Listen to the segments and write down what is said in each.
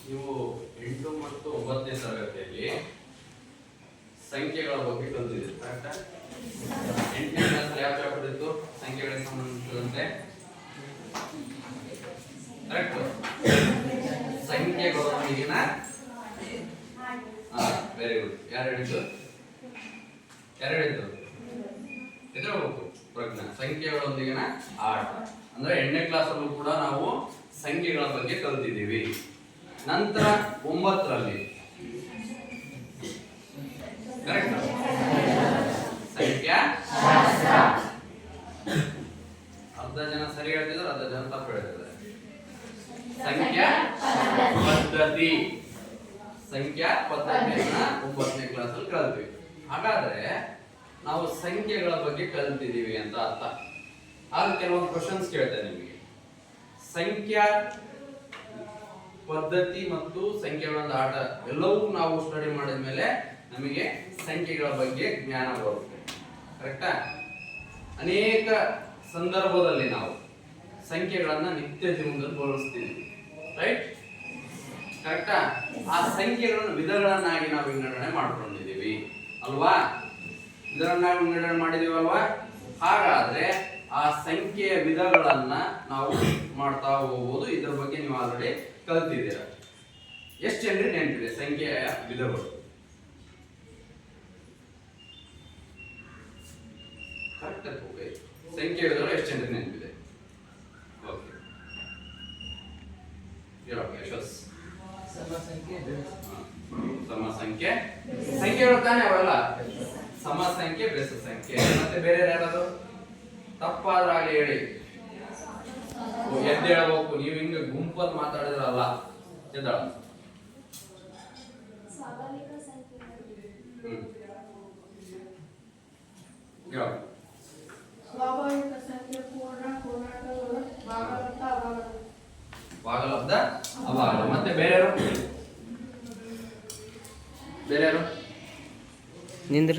ನೀವು 8 ಮತ್ತು 9ನೇ ತರಗತಿಯಲ್ಲಿ ಸಂಖ್ಯೆಗಳ ಬಗ್ಗೆ ಕಲಿತಿದ್ದೀರಿ ಕರೆಕ್ಟಾ? 8ನೇ ಕ್ಲಾಸಲ್ಲಿ ಯಾವ ಚಾಪ್ಟರ್ ಇತ್ತು ಸಂಖ್ಯೆಗಳಿಗೆ ಸಂಬಂಧಿಸಿದಂತೆ? ಕರೆಕ್ಟ್, ಸಂಖ್ಯೆಗಳೊಂದಿಗಿನ ವೆರಿ ಗುಡ್. ಯಾರು ಹೇಳಿದ್ದು ಎದುರಬೇಕು ಪ್ರಜ್ಞಾ. ಸಂಖ್ಯೆಗಳೊಂದಿಗಿನ ಆಟ ಅಂದ್ರೆ 8ನೇ ಕ್ಲಾಸಲ್ಲೂ ಕೂಡ ನಾವು ಸಂಖ್ಯೆಗಳ ಬಗ್ಗೆ ಕಲಿತಿದ್ದೀವಿ. ನಂತರ 9ರಲ್ಲಿ ಕರೆಕ್ಟ್ ಸಂಖ್ಯಾ ಅರ್ಧ ಜನ ಸರಿ ಹೇಳ್ತಿದ್ದಾರೆ, ಅರ್ಧ ಜನ ತಪ್ಪು ಹೇಳ್ತಿದ್ದಾರೆ. ಸಂಖ್ಯಾ ಪದ್ಧತಿಯನ್ನ 9ನೇ ಕ್ಲಾಸಲ್ಲಿ ಕಲಿದ್ವಿ. ಹಾಗಾದ್ರೆ ನಾವು ಸಂಖ್ಯೆಗಳ ಬಗ್ಗೆ ಕಲಿತಿದ್ದೀವಿ ಅಂತ ಅರ್ಥ. ಆಗ ಕೆಲವೊಂದು ಕ್ವಶನ್ಸ್ ಕೇಳ್ತೇನೆ ನಿಮಗೆ. ಸಂಖ್ಯಾ ಪದ್ಧತಿ ಮತ್ತು ಸಂಖ್ಯೆಗಳ ಆಟ ಎಲ್ಲವೂ ನಾವು ಸ್ಟಡಿ ಮಾಡಿದ ಮೇಲೆ ನಮಗೆ ಸಂಖ್ಯೆಗಳ ಬಗ್ಗೆ ಜ್ಞಾನ ಬರುತ್ತೆ. ಕರೆಕ್ಟಾ? ಅನೇಕ ಸಂದರ್ಭದಲ್ಲಿ ನಾವು ಸಂಖ್ಯೆಗಳನ್ನ ನಿತ್ಯ ಜೀವನದಲ್ಲಿ ಬಳಸ್ತೀವಿ. ರೈಟ್? ಕರೆಕ್ಟಾ? ಆ ಸಂಖ್ಯೆಗಳನ್ನು ವಿಧಗಳನ್ನಾಗಿ ನಾವು ವಿಂಗಡಣೆ ಮಾಡ್ಕೊಂಡಿದ್ದೀವಿ ಅಲ್ವಾ? ವಿಧಗಳನ್ನಾಗಿ ವಿಂಗಡಣೆ ಮಾಡಿದೀವಲ್ವಾ? ಹಾಗಾದ್ರೆ ಆ ಸಂಖ್ಯೆಯ ವಿಧಗಳನ್ನ ನಾವು ಮಾಡ್ತಾ ಹೋಗ್ಬೋದು. ಇದ್ರ ಬಗ್ಗೆ ನೀವು ಆಲ್ರೆಡಿ ಕಲ್ತಿದ್ದೀರ. ಎಷ್ಟು ಜನರಿಗೆ ನೆನಪಿದೆ ಸಂಖ್ಯೆಯ ವಿಧಗಳು? ಕರೆಕ್ಟ್ ಹೋಗಿ ಸಂಖ್ಯೆಯ ವಿಧಗಳು ಎಷ್ಟು ಜನರಿಗೆ ನೆನಪಿದೆ? ಓಕೆ, ಯಶಸ್. ಸಮ ಸಂಖ್ಯೆ ಸಂಖ್ಯೆಗಳು ತಾನೇ ಅವೆಲ್ಲ. ಸಮ ಸಂಖ್ಯೆ, ಬೆಸ ಸಂಖ್ಯೆ. ಮತ್ತೆ ಬೇರೆ ಯಾರಾದ್ರು ತಪ್ಪಾದ್ರಾಗಲಿ ಹೇಳಿ. ಎದ್ದೇಳಬೇಕು. ನೀವು ಹಿಂಗ ಗುಂಪಲ್ಲಿ ಮಾತಾಡಿದ್ರಲ್ಲ, ಎದ್ದೇಳ. ಸ್ವಾಭಾವಿಕ ಸಂಖ್ಯೆ ಪೂರ್ಣ, ಪೂರ್ಣಾಂಕಗಳು, ಭಾಗಾಲಬ್ಧ, ಅಭಾಗಾಲಬ್ಧ. ಭಾಗಾಲಬ್ಧ, ಅಭಾಗಾಲಬ್ಧ. ಮತ್ತೆ ಬೇರೆ ಯಾರು ನಿಂದ್ರ.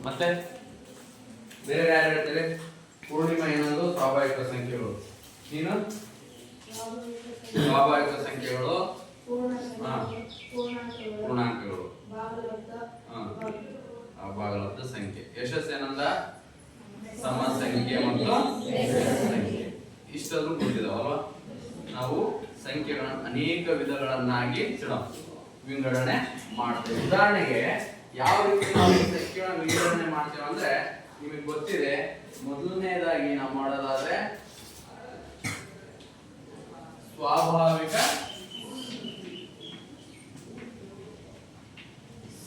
ಮತ್ತೆ ಬೇರೆ ಯಾರು ಹೇಳ್ತಾರೆ? ಪೂರ್ಣಿಮಾ ಏನದು? ಸ್ವಾಭಾವಿಕ ಸಂಖ್ಯೆಗಳು. ನೀನು ಸ್ವಾಭಾವಿಕ ಸಂಖ್ಯೆಗಳು, ಪೂರ್ಣಾಂಕಗಳು, ಭಾಗಾಲಬ್ಧ ಸಂಖ್ಯೆ. ಯಶಸ್ ಏನಂದ? ಸಮ ಸಂಖ್ಯೆ ಮತ್ತು ಸಂಖ್ಯೆ. ಇಷ್ಟನ್ನು ಗೊತ್ತಿದಾವಲ್ವಾ? ನಾವು ಸಂಖ್ಯೆಗಳನ್ನು ಅನೇಕ ವಿಧಗಳನ್ನಾಗಿ ವಿಂಗಡಣೆ ಮಾಡ್ತೇವೆ. ಉದಾಹರಣೆಗೆ ಯಾವ ರೀತಿ ನಾವು ಸಂಖ್ಯೆಗಳನ್ನು ವಿಂಗಡಣೆ ಮಾಡ್ತೇವೆ ಅಂದ್ರೆ ನಿಮಗೆ ಗೊತ್ತಿದೆ. ಮೊದಲನೇದಾಗಿ ನಾವು ಮಾಡೋದಾದ್ರೆ ಸ್ವಾಭಾವಿಕ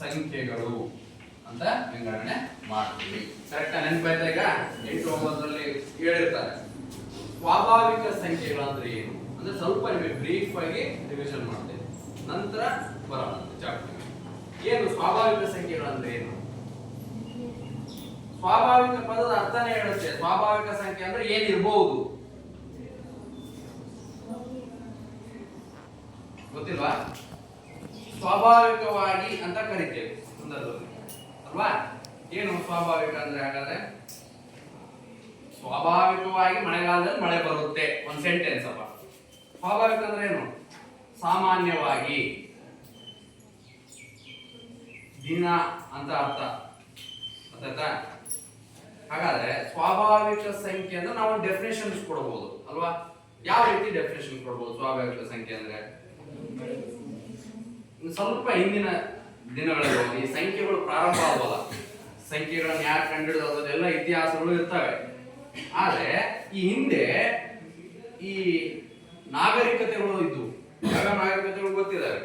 ಸಂಖ್ಯೆಗಳು ಅಂತ ವಿಂಗಡಣೆ ಮಾಡ್ತೀವಿ. ಕರೆಕ್ಟ್ ನೆನಪಾಯ್ತಾ? ಈಗ 8, 9ರಲ್ಲಿ ಹೇಳಿರ್ತಾರೆ. ಸ್ವಾಭಾವಿಕ ಸಂಖ್ಯೆಗಳು ಅಂದ್ರೆ ಏನು ಅಂದ್ರೆ ಸ್ವಲ್ಪ ನಿಮಗೆ ಬ್ರೀಫ್ ಆಗಿ ರಿವಿಷನ್ ಮಾಡ್ತೇವೆ. ನಂತರ ಬರೋಣ ಚಾಪ್ಟರ್. ಏನು ಸ್ವಾಭಾವಿಕ ಸಂಖ್ಯೆಗಳು ಅಂದ್ರೆ ಏನು? ಸ್ವಾಭಾವಿಕ ಪದದ ಅರ್ಥನೇ ಹೇಳುತ್ತೆ. ಸ್ವಾಭಾವಿಕ ಸಂಖ್ಯೆ ಅಂದ್ರೆ ಏನಿರಬಹುದು ಗೊತ್ತಿಲ್ವಾ? ಸ್ವಾಭಾವಿಕವಾಗಿ ಅಂತ ಕರಿತೇವೆ ಸಂದರ್ಭದಲ್ಲಿ ಅಲ್ವಾ? ಏನು ಸ್ವಾಭಾವಿಕ ಅಂದ್ರೆ? ಹಾಗಾದ್ರೆ ಸ್ವಾಭಾವಿಕವಾಗಿ ಮಳೆಗಾಲದಲ್ಲಿ ಮಳೆ ಬರುತ್ತೆ. ಒಂದು ಸೆಂಟೆನ್ಸ್ ಅಪ್ಪ. ಸ್ವಾಭಾವಿಕ ಅಂದ್ರೆ ಏನು? ಸಾಮಾನ್ಯವಾಗಿ, ದಿನ ಅಂತ ಅರ್ಥ. ಗೊತ್ತಾಯ್ತಾ? ಹಾಗಾದ್ರೆ ಸ್ವಾಭಾವಿಕ ಸಂಖ್ಯೆ ಅಂದ್ರೆ ನಾವು ಡೆಫಿನೇಷನ್ ಕೊಡಬಹುದು ಅಲ್ವಾ? ಯಾವ ರೀತಿ ಡೆಫಿನೇಷನ್ ಕೊಡಬಹುದು ಸ್ವಾಭಾವಿಕ ಸಂಖ್ಯೆ ಅಂದ್ರೆ? ಸ್ವಲ್ಪ ಹಿಂದಿನ ದಿನಗಳಲ್ಲಿ ಈ ಸಂಖ್ಯೆಗಳು ಪ್ರಾರಂಭ ಆಗೋಲ್ಲ. ಸಂಖ್ಯೆಗಳನ್ನು ಯಾರು ಕಂಡುಹಿಡಿದೆಲ್ಲ ಇತಿಹಾಸಗಳು ಇರ್ತವೆ. ಆದ್ರೆ ಈ ಹಿಂದೆ ಈ ನಾಗರಿಕತೆಗಳು ಇದ್ವು. ಯಾವ ನಾಗರಿಕತೆಗಳು ಗೊತ್ತಿದ್ದಾವೆ?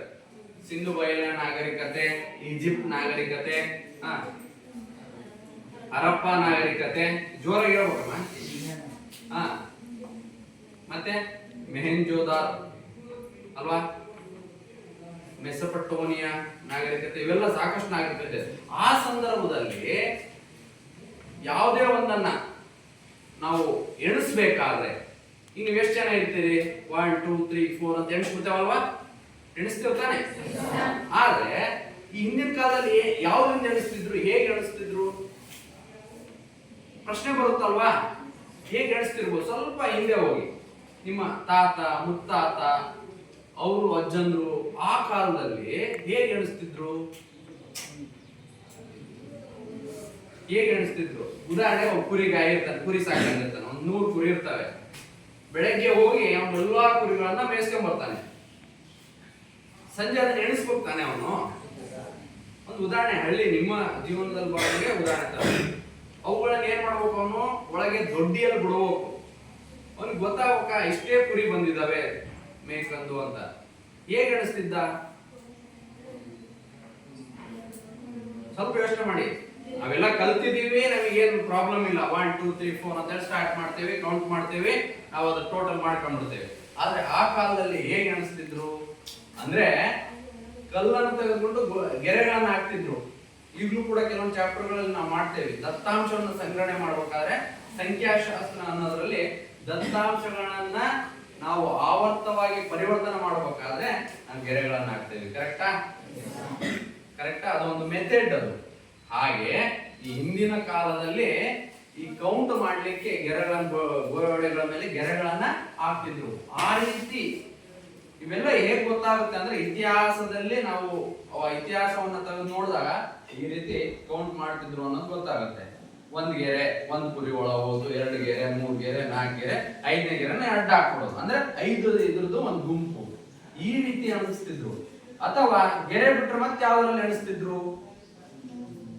ಸಿಂಧು ಬಯಲಿನ ನಾಗರಿಕತೆ, ಈಜಿಪ್ಟ್ ನಾಗರಿಕತೆ, ಹರಪ್ಪ ನಾಗರಿಕತೆ. ಜೋರಾಗಿ ಹೇಳ್ಬೇಕಮ್ಮ. ಮತ್ತೆ ಮೆಹೆಂಜೋದಾರ್ ಅಲ್ವಾ? ಮೆಸೊಪಟೋಮಿಯಾ ನಾಗರಿಕತೆ. ಇವೆಲ್ಲ ಸಾಕಷ್ಟು ನಾಗರಿಕತೆ. ಆ ಸಂದರ್ಭದಲ್ಲಿ ಯಾವುದೇ ಒಂದನ್ನ ನಾವು ಎಣಿಸ್ಬೇಕಾದ್ರೆ ಈಗ ನೀವು ಎಷ್ಟು ಜನ ಇರ್ತೀರಿ? 1 2 3 4 ಅಂತ ಎಣಿಸ್ಬಿಡ್ತೇವಲ್ವಾ? ಎಣಿಸ್ತಿರ್ತಾನೆ. ಆದ್ರೆ ಈ ಹಿಂದಿನ ಕಾಲದಲ್ಲಿ ಯಾವ್ದ್ರಿಂದ ಎಣಿಸ್ತಿದ್ರು? ಹೇಗೆ ಎಣಿಸ್ತಿದ್ರು? ಪ್ರಶ್ನೆ ಬರುತ್ತಲ್ವಾ? ಹೇಗೆ ಎಣಿಸ್ತಿರ್ಬೋದು? ಸ್ವಲ್ಪ ಹಿಂದೆ ಹೋಗಿ ನಿಮ್ಮ ತಾತ ಮುತ್ತಾತ ಅವರು ಅಜ್ಜಂದ್ರು ಆ ಕಾಲದಲ್ಲಿ ಹೇಗೆ ಎಣಿಸ್ತಿದ್ರು? ಉದಾಹರಣೆ ಒಬ್ಬ ಕುರಿ ಗಾಯ ಇರ್ತಾನೆ, ಕುರಿ ಸಾಕೊಂಡಿರ್ತಾನೆ, 100 ಕುರಿ ಇರ್ತವೆ. ಬೆಳಗ್ಗೆ ಹೋಗಿ ಅವನು ಎಲ್ಲಾ ಕುರಿಗಳನ್ನ ಮೇಯಿಸ್ಕೊಂಡ್ ಬರ್ತಾನೆ. ಸಂಜೆ ಅದನ್ನ ಎಣಿಸ್ಕೊಳ್ತಾನೆ ಅವನು. ಒಂದು ಉದಾಹರಣೆ, ಹಳ್ಳಿ ನಿಮ್ಮ ಜೀವನದಲ್ಲಿ ಬರೋರಿಗೆ ಉದಾಹರಣೆ ತರ. ಅವುಗಳನ್ನ ಏನ್ ಮಾಡ್ಬೇಕು, ಅವನು ಒಳಗೆ ದೊಡ್ಡಿಯಲ್ಲಿ ಬಿಡಬೇಕು. ಅವನಿಗೆ ಗೊತ್ತಾಗಬೇಕ ಇಷ್ಟೇ ಕುರಿ ಬಂದಿದ್ದಾವೆ ಮೇಯ್ಕಂದು ಅಂತ. ಹೇಗೆ ಎಣಿಸ್ತಿದ್ದ? ಸ್ವಲ್ಪ ಯೋಚನೆ ಮಾಡಿ. ನಾವೆಲ್ಲ ಕಲ್ತಿದೀವಿ, ನಮಗೇನು ಪ್ರಾಬ್ಲಮ್ ಇಲ್ಲ. 1 2 3 4 ಅಂತ ಸ್ಟಾರ್ಟ್ ಮಾಡ್ತೇವೆ, ಕೌಂಟ್ ಮಾಡ್ತೇವೆ, ನಾವು ಅದ್ರ ಟೋಟಲ್ ಮಾಡ್ಕೊಂಡ್ಬಿಡ್ತೇವೆ. ಆದ್ರೆ ಆ ಕಾಲದಲ್ಲಿ ಹೇಗೆ ಅನಿಸ್ತಿದ್ರು ಅಂದ್ರೆ ಕಲ್ಲನ್ನು ತೆಗೆದುಕೊಂಡು ಗೆರೆಗಳನ್ನ ಹಾಕ್ತಿದ್ರು. ಈಗಲೂ ಕೂಡ ಕೆಲವೊಂದು ಚಾಪ್ಟರ್ಗಳಲ್ಲಿ ನಾವು ಮಾಡ್ತೇವೆ. ದತ್ತಾಂಶವನ್ನು ಸಂಗ್ರಹಣೆ ಮಾಡ್ಬೇಕಾದ್ರೆ ಸಂಖ್ಯಾಶಾಸ್ತ್ರ ಅನ್ನೋದ್ರಲ್ಲಿ ದತ್ತಾಂಶಗಳನ್ನ ನಾವು ಆವರ್ತವಾಗಿ ಪರಿವರ್ತನೆ ಮಾಡಬೇಕಾದ್ರೆ ನಾವು ಗೆರೆಗಳನ್ನ ಹಾಕ್ತೇವೆ. ಕರೆಕ್ಟಾ? ಅದೊಂದು ಮೆಥಡ್ ಅದು. ಹಾಗೆ ಈ ಹಿಂದಿನ ಕಾಲದಲ್ಲಿ ಈ ಕೌಂಟ್ ಮಾಡ್ಲಿಕ್ಕೆ ಗೋಡೆಗಳ ಮೇಲೆ ಗೆರೆಗಳನ್ನ ಹಾಕ್ತಿದ್ರು. ಆ ರೀತಿ ಇವೆಲ್ಲ ಹೇಗ್ ಗೊತ್ತಾಗುತ್ತೆ ಅಂದ್ರೆ ಇತಿಹಾಸದಲ್ಲಿ ನಾವು ಇತಿಹಾಸವನ್ನ ತೆಗೆದು ನೋಡಿದಾಗ ಈ ರೀತಿ ಕೌಂಟ್ ಮಾಡ್ತಿದ್ರು ಅನ್ನೋದು ಗೊತ್ತಾಗುತ್ತೆ. 1 ಗೆರೆ 1 ಕುರಿ ಒಳ ಹೋದು, 2 ಗೆರೆ 3 ಗೆರೆ 4 ಗೆರೆ 5ನೇ ಗೆರೆನ ಅಡ್ಡ ಹಾಕ್ಬಿಡೋದು. ಅಂದ್ರೆ 5 ಇದ್ರದ್ದು ಒಂದು ಗುಂಪು. ಈ ರೀತಿ ಅನಿಸ್ತಿದ್ರು. ಅಥವಾ ಗೆರೆ ಬಿಟ್ರೆ ಮತ್ತೆ ಯಾವ್ದ್ರಲ್ಲಿ ಎಣಿಸ್ತಿದ್ರು?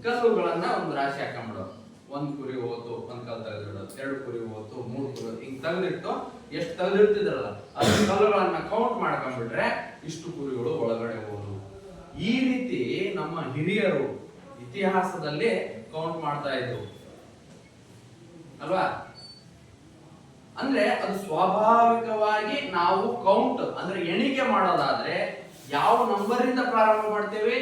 ಕಲ್ಲುಗಳನ್ನ ಒಂದು ರಾಶಿ ಹಾಕೊಂಡ್ಬಿಡೋದು. 1 ಕುರಿ ಹೋತು, 1 ಕಲ್ಲು ತೆಗೆದಿಡೋದು, 2 ಕುರಿ ಹೋತು, 3 ಕುರಿ ಹಿಂಗ್ ತೆಗೆದಿಟ್ಟು ಎಷ್ಟು ತೆಗೆದಿರ್ತಿದ್ರಲ್ಲ ಅಷ್ಟು ಕಲ್ಲುಗಳನ್ನ ಕೌಂಟ್ ಮಾಡ್ಕೊಂಡ್ಬಿಟ್ರೆ ಇಷ್ಟು ಕುರಿಗಳು ಒಳಗಡೆ ಹೋದು. ಈ ರೀತಿ ನಮ್ಮ ಹಿರಿಯರು ಇತಿಹಾಸದಲ್ಲಿ ಕೌಂಟ್ ಮಾಡ್ತಾ ಇದ್ರು ಅಲ್ವಾ? ಅಂದ್ರೆ ಅದು ಸ್ವಾಭಾವಿಕವಾಗಿ ನಾವು ಕೌಂಟ್ ಅಂದ್ರೆ ಎಣಿಕೆ ಮಾಡೋದಾದ್ರೆ ಯಾವ ನಂಬರ್ ಇಂದ ಪ್ರಾರಂಭ ಮಾಡ್ತೇವೆ?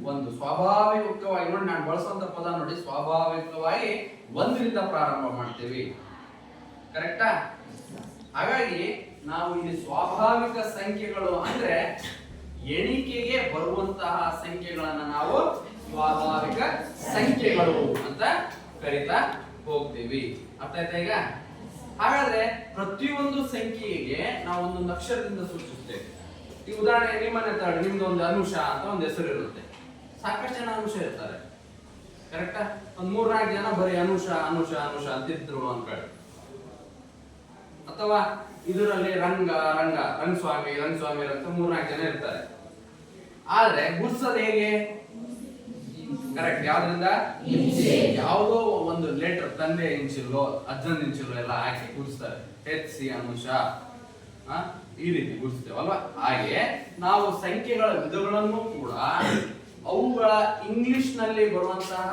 ಒಂದು ಸ್ವಾಭಾವಿಕವಾಗಿ ನೋಡಿ, ನಾನು ಬಳಸುವಂತ ಪದ ನೋಡಿ, ಸ್ವಾಭಾವಿಕವಾಗಿ 1ರಿಂದ ಪ್ರಾರಂಭ ಮಾಡ್ತೇವೆ. ಕರೆಕ್ಟಾ? ಹಾಗಾಗಿ ನಾವು ಇಲ್ಲಿ ಸ್ವಾಭಾವಿಕ ಸಂಖ್ಯೆಗಳು ಅಂದ್ರೆ ಎಣಿಕೆಗೆ ಬರುವಂತಹ ಸಂಖ್ಯೆಗಳನ್ನ ನಾವು ಸ್ವಾಭಾವಿಕ ಸಂಖ್ಯೆಗಳು ಅಂತ ಕರಿತಾ ಹೋಗ್ತೀವಿ. ಅರ್ಥ ಆಯ್ತಾ ಈಗ? ಹಾಗಾದ್ರೆ ಪ್ರತಿಯೊಂದು ಸಂಖ್ಯೆಗೆ ನಾವು ಒಂದೊಂದು ಅಕ್ಷರದಿಂದ ಸೂಚಿಸ್ತೇವೆ. ಈ ಉದಾಹರಣೆ ನಿಮ್ಮನೆ ತಗೊಳ್ಳಿ, ನಿಮ್ದು ಒಂದು ಅನುಷ ಅಂತ ಒಂದು ಹೆಸರು ಇರುತ್ತೆ. ಸಾಕಷ್ಟು ಜನ ಅನುಷ ಇರ್ತಾರೆ. ಕರೆಕ್ಟಾ? ಒಂದ್ 3-4 ಜನ ಬರೀ ಅನುಷ ಅನುಷ ಅನುಷ ಅಂತಿದ್ರು ಅನ್ಕೊಳ್ಳಿ. ಅಥವಾ ಇದರಲ್ಲಿ ರಂಗಸ್ವಾಮಿ ಅಂತ 3-4 ಜನ ಇರ್ತಾರೆ. ಆದ್ರೆ ಗುರ್ಸೋದು ಹೇಗೆ? ಕರೆಕ್ಟ್. ಯಾವ್ದ್ರಿಂದ? ಯಾವುದೋ ಒಂದು ಲೆಟರ್, ತಂದೆ ಇಂಚಿಲ್ಲೋ ಅಜ್ಜನ್ ಇಂಚಿಲ್ಲೋ ಎಲ್ಲ ಹಾಕಿ ಗುರ್ಸ್ತಾರೆ. HC ಅನುಷ ಈ ರೀತಿ ಗುರ್ಸ್ತೇವಲ್ವಾ? ಹಾಗೆ ನಾವು ಸಂಖ್ಯೆಗಳ ವಿಧಗಳನ್ನು ಕೂಡ ಅವುಗಳ ಇಂಗ್ಲಿಷ್ ನಲ್ಲಿ ಬರುವಂತಹ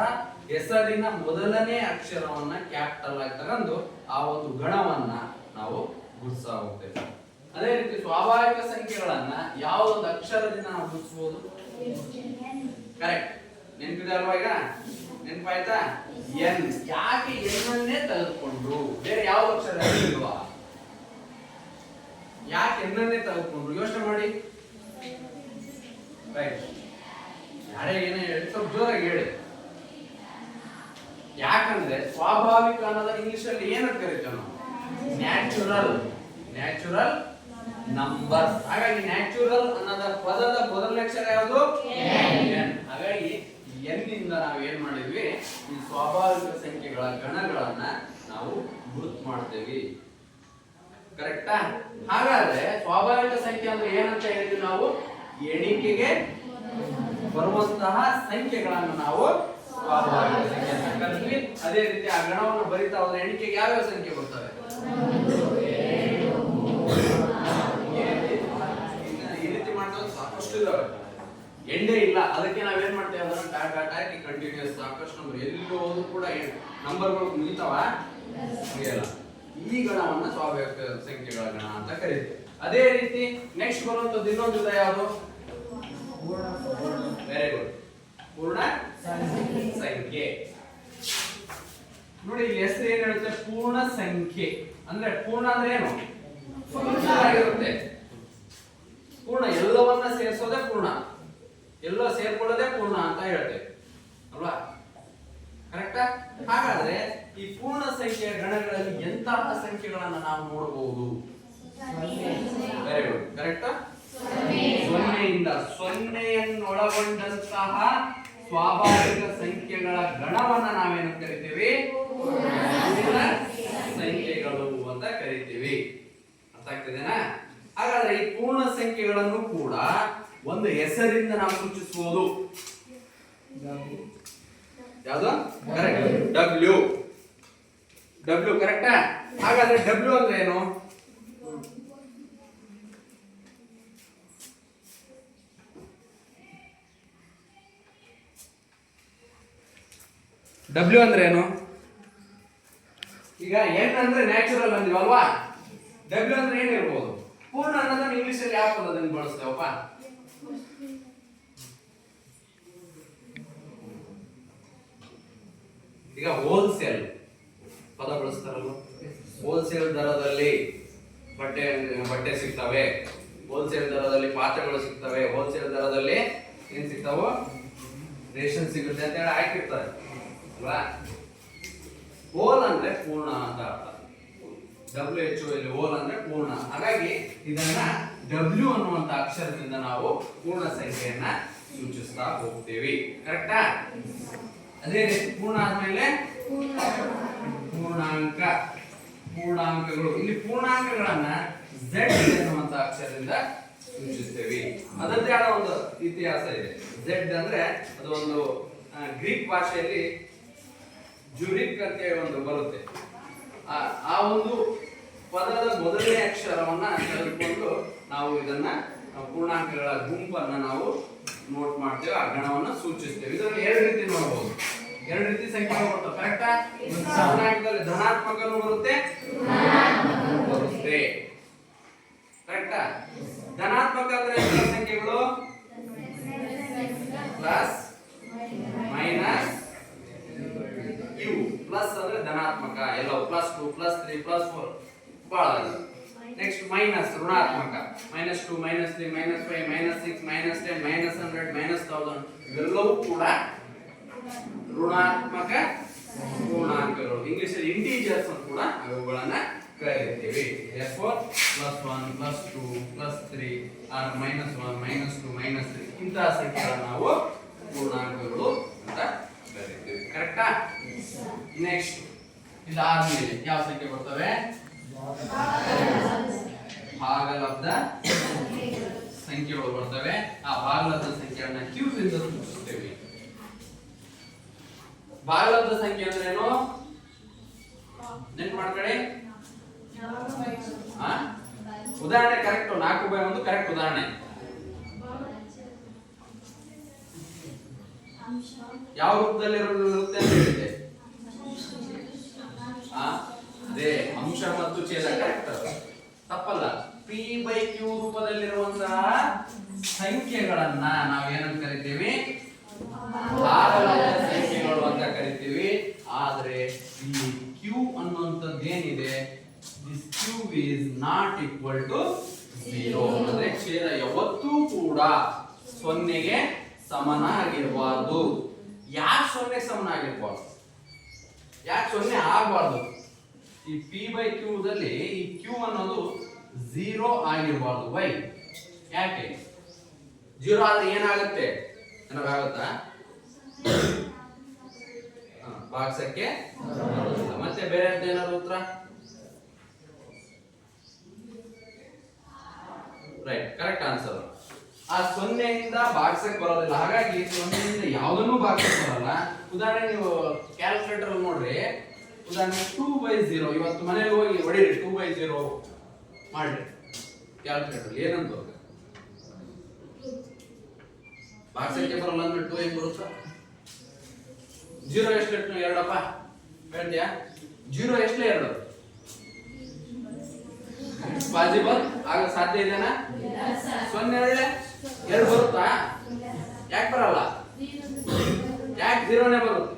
ಹೆಸರಿನ ಮೊದಲನೇ ಅಕ್ಷರವನ್ನ ಕ್ಯಾಪಿಟಲ್ ಆಗಿ ತಗೊಂಡು ಆ ಒಂದು ಗಣವನ್ನ ನಾವು ಗುರ್ಸ್ತಾ ಹೋಗ್ತೇವೆ. ಅದೇ ರೀತಿ ಸ್ವಾಭಾವಿಕ ಸಂಖ್ಯೆಗಳನ್ನ ಯಾವುದೊಂದು ಅಕ್ಷರದಿಂದ ನಾವು ಗುರ್ಸ್ಬೋದು? ಕರೆಕ್ಟ್. ನೆನಪಿದೆ ಅಲ್ವಾ? ಈಗ ನೆನಪಾಯ್ತಾ? ಎನ್. ಯಾಕೆ ಎನ್ ಅನ್ನೇ ತೆಗೆದುಕೊಂಡ್ರು? ಬೇರೆ ಯಾವ ಅಕ್ಷರ ಇಲ್ವಾ? ಯಾಕೆ ಎನ್ ಅನ್ನೇ ತೆಗೆದುಕೊಂಡ್ರು? ಯೋಚನೆ ಮಾಡಿ. ರೈಟ್. ಯಾರೇ ಏನೇ ಹೇಳಿ ಸ್ವಲ್ಪ ಜೋರಾಗಿ ಹೇಳಿ. ಯಾಕಂದ್ರೆ ಸ್ವಾಭಾವಿಕ ಅನ್ನೋದ ಇಂಗ್ಲಿಷ್ ಅಲ್ಲಿ ಏನಂತ ಕರೀತೇವೆ ನಾವು? Natural number. ಹಾಗಾಗಿ ನ್ಯಾಚುರಲ್ ಅನ್ನೋದ ಪದದ ಮೊದಲನೇ ಅಕ್ಷರ ಯಾವುದು? ಎನ್. ಹಾಗಾಗಿ ಎನ್ ಇಂದ ನಾವು ಏನ್ ಮಾಡಿದ್ವಿ? ಈ ಸ್ವಾಭಾವಿಕ ಸಂಖ್ಯೆಗಳ ಗಣಗಳನ್ನ ನಾವು ಗುರುತು ಮಾಡ್ತೇವೆ. ಕರೆಕ್ಟಾ? ಹಾಗಾದ್ರೆ ಸ್ವಾಭಾವಿಕ ಸಂಖ್ಯೆ ಅಂದ್ರೆ ಏನಂತ ಹೇಳಿದ್ವಿ ನಾವು? ಎಣಿಕೆಗೆ ಬರುವಂತಹ ಸಂಖ್ಯೆಗಳನ್ನು ನಾವು ಸ್ವಾಭಾವಿಕ ಸಂಖ್ಯೆ ಅಂತ ಕರಿತೀವಿ. ಅದೇ ರೀತಿ ಆ ಗಣವನ್ನು ಬರಿತಾ ಹೋದ್ರೆ ಎಣಿಕೆಗೆ ಯಾವ್ಯಾವ ಸಂಖ್ಯೆ ಬರ್ತವೆ? ಈ ರೀತಿ ಮಾಡ್ತಾ ಸಾಕಷ್ಟು ಇದಾವೆ. ಎಂಡೇ ಇಲ್ಲ. ಅದಕ್ಕೆ ನಾವೇನ್ ಮಾಡ್ತೇವೆ? ಅದನ್ನ ಡಾಟ್ ಹಾಕಿ ಕಂಟಿನ್ಯೂಸ್ ಸಾಕಷ್ಟು ನಂಬರ್ ಎಲ್ಲಿ ಹೋದ್ರು ಕೂಡ ನಂಬರ್ಗಳು ಮುಗಿತಾವ? ಮುಗಿಯಲ್ಲ. ಈ ಗಣವನ್ನ ಸ್ವಾಭಾವಿಕ ಸಂಖ್ಯೆಗಳ ಗಣ ಅಂತ ಕರೀತೀವಿ. ಅದೇ ರೀತಿ ನೆಕ್ಸ್ಟ್ ಬರುವಂತದ್ದು ಇನ್ನೊಂದು ವಿಧ ಯಾವುದು? Very good. ಪೂರ್ಣ ಸಂಖ್ಯೆ. ನೋಡಿ ಇಲ್ಲಿ ಹೆಸರು ಏನ್ ಹೇಳುತ್ತೆ? ಪೂರ್ಣ ಸಂಖ್ಯೆ. ಅಂದ್ರೆ ಪೂರ್ಣ ಅಂದ್ರೆ ಏನು? ಆಗಿರುತ್ತೆ. ಪೂರ್ಣ ಎಲ್ಲವನ್ನ ಸೇರಿಸೋದೇ ಪೂರ್ಣ, ಎಲ್ಲ ಸೇರ್ಕೊಳ್ಳೋದೇ ಪೂರ್ಣ ಅಂತ ಹೇಳ್ತೇವೆ ಅಲ್ವಾ? ಕರೆಕ್ಟಾ? ಹಾಗಾದ್ರೆ ಈ ಪೂರ್ಣ ಸಂಖ್ಯೆಯ ಗಣಗಳಲ್ಲಿ ಎಂತಹ ಸಂಖ್ಯೆಗಳನ್ನು ನಾವು ನೋಡಬಹುದು? Very good, correct. ಸೊನ್ನೆಯಿಂದ ಸೊನ್ನೆಯನ್ನೊಳಗೊಂಡಂತಹ ಸ್ವಾಭಾವಿಕ ಸಂಖ್ಯೆಗಳ ಗಣವನ್ನ ನಾವೇನು ಕರಿತೀವಿ? ಪೂರ್ಣ ಸಂಖ್ಯೆಗಳು ಅಂತ ಕರಿತೀವಿ. ಅರ್ಥ ಆಗ್ತಿದೆನಾ? ಹಾಗಾದ್ರೆ ಈ ಪೂರ್ಣ ಸಂಖ್ಯೆಗಳನ್ನು ಕೂಡ ಒಂದು ಹೆಸರಿಂದ ನಾವು ಸೂಚಿಸಬಹುದು. ಯಾವುದು? Correct, W. ಡಬ್ಲ್ಯೂ ಕರೆಕ್ಟಾ? ಹಾಗಾದ್ರೆ ಡಬ್ಲ್ಯೂ ಅಂದ್ರೆ ಏನು? ಡಬ್ಲ್ಯೂ ಅಂದ್ರೆ ಏನು? ಈಗ ಎನ್ ಅಂದ್ರೆ ನ್ಯಾಚುರಲ್ ಅಂದಿವಲ್ವಾ? ಡಬ್ಲ್ಯೂ ಅಂದ್ರೆ ಏನಿರ್ಬೋದು? ಪೂರ್ಣ ಅನ್ನೋದನ್ನ ಇಂಗ್ಲಿಷ್ ಅಲ್ಲಿ ಯಾವ ಪದದಿಂದ ಬಳಸ್ತೇವಪ್ಪ? ಈಗ ಹೋಲ್ಸೇಲ್ ಪದ ಬಳಸ್ತಾರಲ್ವ? ಹೋಲ್ಸೇಲ್ ದರದಲ್ಲಿ ಬಟ್ಟೆ ಸಿಗ್ತವೆ, ಹೋಲ್ಸೇಲ್ ದರದಲ್ಲಿ ಪಾತ್ರೆಗಳು ಸಿಗ್ತವೆ, ಹೋಲ್ಸೇಲ್ ದರದಲ್ಲಿ ಏನ್ ಸಿಗ್ತಾವೋ ರೇಷನ್ ಸಿಗುತ್ತೆ ಅಂತ ಹೇಳಿ ಹಾಕಿರ್ತಾರೆ ಅಲ್ವಾ? ಹೋಲ್ ಅಂದ್ರೆ ಪೂರ್ಣ ಅಂತ ಅರ್ಥ. WHO ಇಲ್ಲಿ ಹೋಲ್ ಅಂದ್ರೆ ಪೂರ್ಣ. ಹಾಗಾಗಿ ಇದನ್ನ ಡಬ್ಲ್ಯೂ ಅನ್ನುವಂತ ಅಕ್ಷರದಿಂದ ನಾವು ಪೂರ್ಣ ಸಂಖ್ಯೆಯನ್ನ ಸೂಚಿಸ್ತಾ ಹೋಗ್ತೇವೆ. ಕರೆಕ್ಟಾ? ಅದೇ ರೀತಿ ಪೂರ್ಣ ಆದ್ಮೇಲೆ ಪೂರ್ಣಾಂಕ, ಪೂರ್ಣಾಂಕಗಳು. ಇಲ್ಲಿ ಪೂರ್ಣಾಂಕಗಳನ್ನ Z ಎನ್ನುವಂತ ಅಕ್ಷರದಿಂದ ಸೂಚಿಸ್ತೇವೆ. ಅದರದ್ದೇ ಆದ ಒಂದು ಇತಿಹಾಸ ಇದೆ. Z ಅಂದ್ರೆ ಅದು ಒಂದು ಗ್ರೀಕ್ ಭಾಷೆಯಲ್ಲಿ ಜುರಿಕ್ ಅಂತ ಹೇಳಿ ಒಂದು ಬರುತ್ತೆ. ಆ ಒಂದು ಪದದ ಮೊದಲನೇ ಅಕ್ಷರವನ್ನ ತೆಗೆದುಕೊಂಡು ನಾವು ಇದನ್ನ ಪೂರ್ಣಾಂಕಗಳ ಗುಂಪನ್ನ ನಾವು ನೋಟ್ ಮಾಡ್ತೇವೆ, ಆ ಗಣವನ್ನ ಸೂಚಿಸ್ತೇವೆ. ಇದರಲ್ಲಿ ಎರಡು ರೀತಿ ನೋಡಬಹುದು, ಎರಡು ರೀತಿ ಸಂಖ್ಯೆಗಳು ಬರ್ತವೆ. ಕರೆಕ್ಟಾ? ಪೂರ್ಣಾಂಕದಲ್ಲಿ ಧನಾತ್ಮಕನೂ ಬರುತ್ತೆ. ಕರೆಕ್ಟಾ? ಧನಾತ್ಮಕ ಅಂದ್ರೆ ಎಲ್ಲ ಸಂಖ್ಯೆಗಳು ಪ್ಲಸ್ ಮೈನಸ್ ಯು. ಪ್ಲಸ್ ಅಂದ್ರೆ ಧನಾತ್ಮಕ ಎಲ್ಲವೂ, +2 +3 +4 ಬಹಳ. ನೆಕ್ಸ್ಟ್ ಮೈನಸ್ ಋಣಾತ್ಮಕ, -2 -3 -5 -6 -10 -100 -1000 ಇವೆಲ್ಲವೂ ಕೂಡ ಋಣಾತ್ಮಕ ಪೂರ್ಣಾಂಕಗಳು. ಇಂಗ್ಲಿಷ್ ಅಲ್ಲಿ ಇಂಟಿಜರ್ಸ್ ಅಂತ ಕೂಡ ಅವುಗಳನ್ನ ಕರೆಯುತ್ತೇವೆ. therefore +1 +2 +3 or -1 -2 -3 ಇಂತಹ ಸಂಖ್ಯೆಗಳನ್ನು ನಾವು ಪೂರ್ಣಾಂಕಗಳು ಅಂತ ಕರೆಯುತ್ತೇವೆ. ಕರೆಕ್ಟಾ? ನೆಕ್ಸ್ಟ್ ಇದಾದ್ಮೇಲೆ ಯಾವ ಸಂಖ್ಯೆ ಬರ್ತವೆ? ಭಾಗಲಬ್ಧ ಸಂಖ್ಯೆಗಳು ಬರ್ತವೆ. ಆ ಭಾಗಲಬ್ಧ ಸಂಖ್ಯೆಗಳನ್ನ ಕ್ಯೂ ಇಂದ ಸೂಚಿಸುತ್ತೇವೆ. ಭಾಗಲಬ್ಧ ಸಂಖ್ಯೆ ಅಂದ್ರೆ ಏನು? ನೆನ್ಪು ಮಾಡ್ಕೊಳ್ಳಿ. ಉದಾಹರಣೆ ಕರೆಕ್ಟ್, 4/1 ಕರೆಕ್ಟ್ ಉದಾಹರಣೆ. ಯಾವ ರೂಪದಲ್ಲಿ ಇರುತ್ತೆ ಅಂತ ಹೇಳಿದೆ? ಅದೇ ಅಂಶ ಮತ್ತು ಛೇದ. ಕರೆಕ್ಟ್, ತಪ್ಪಲ್ಲ. p/q ರೂಪದಲ್ಲಿರುವಂತಹ ಸಂಖ್ಯೆಗಳನ್ನ ನಾವೇನಂತ ಕರಿತೀವಿ? ಭಾಗಲಬ್ಧ ಸಂಖ್ಯೆಗಳು ಅಂತ ಕರಿತೀವಿ. ಆದ್ರೆ ಇಲ್ಲಿ q ಅನ್ನುವಂಥದ್ದು ಏನಿದೆ, this q is not equal to 0. ಅಂದ್ರೆ ಛೇದ ಯಾವತ್ತೂ ಕೂಡ 0ಗೆ ಸಮನಾಗಿರಬಾರದು. ಯಾಕೆ 0ಗೆ ಸಮನಾಗಿರಬಾರದು? ಯಾಕೆ 0 ಆಗಬಾರದು? ಈ p/q ದಲ್ಲಿ ಈ q ಅನ್ನೋದು 0 ಆಗಿರಬಾರದು. ವೈ? ಯಾಕೆ 0 ಆದ್ರೆ ಏನಾಗುತ್ತೆ? ಏನಾಗುತ್ತಾ? ಭಾಗಿಸಕ್ಕೆ ಮತ್ತೆ ಬೇರೆ ಏನಾದ್ರು ಉತ್ತರ? Right, correct answer. ಆ 0ಯಿಂದ ಭಾಗಿಸಕ್ಕೆ ಬರೋದಿಲ್ಲ. ಹಾಗಾಗಿ 0ಯಿಂದ ಯಾವುದನ್ನು ಭಾಗಿಸಕ್ಕೆ ಬರಲ್ಲ. ಉದಾಹರಣೆ ನೀವು ಕ್ಯಾಲ್ಕುಲೇಟರ್ ಅಲ್ಲಿ ನೋಡ್ರಿ. ಉದಾಹರಣೆ 2/0 ಇವತ್ತು ಮನೇಲಿ ಹೋಗಿ ಹೊಡೀರಿ, 2/0 ಮಾಡ್ರಿ ಕ್ಯಾಲ್ಕುಲೇಟರ್. ಏನಂತ ಭಾಗಿಸಕ್ಕೆ ಬರಲ್ಲ ಅಂದ್ರೆ 2 ಹೆಂಗ್ ಬರುತ್ತಾ? 0 ಎಷ್ಟು? 2 ಹೇಳ್ತೀಯಾ? 0 ಎಷ್ಟು? 2 ಪಾಸಿಬಲ್ ಆಗ ಸಾಧ್ಯ ಇದೆನಾ? 0 ಹೇಳಲೆ 2 ಬರುತ್ತಾ? ಯಾಕೆ ಬರಲ್ಲ? ಯಾಕೆ 0ನೇ ಬರುತ್ತೆ?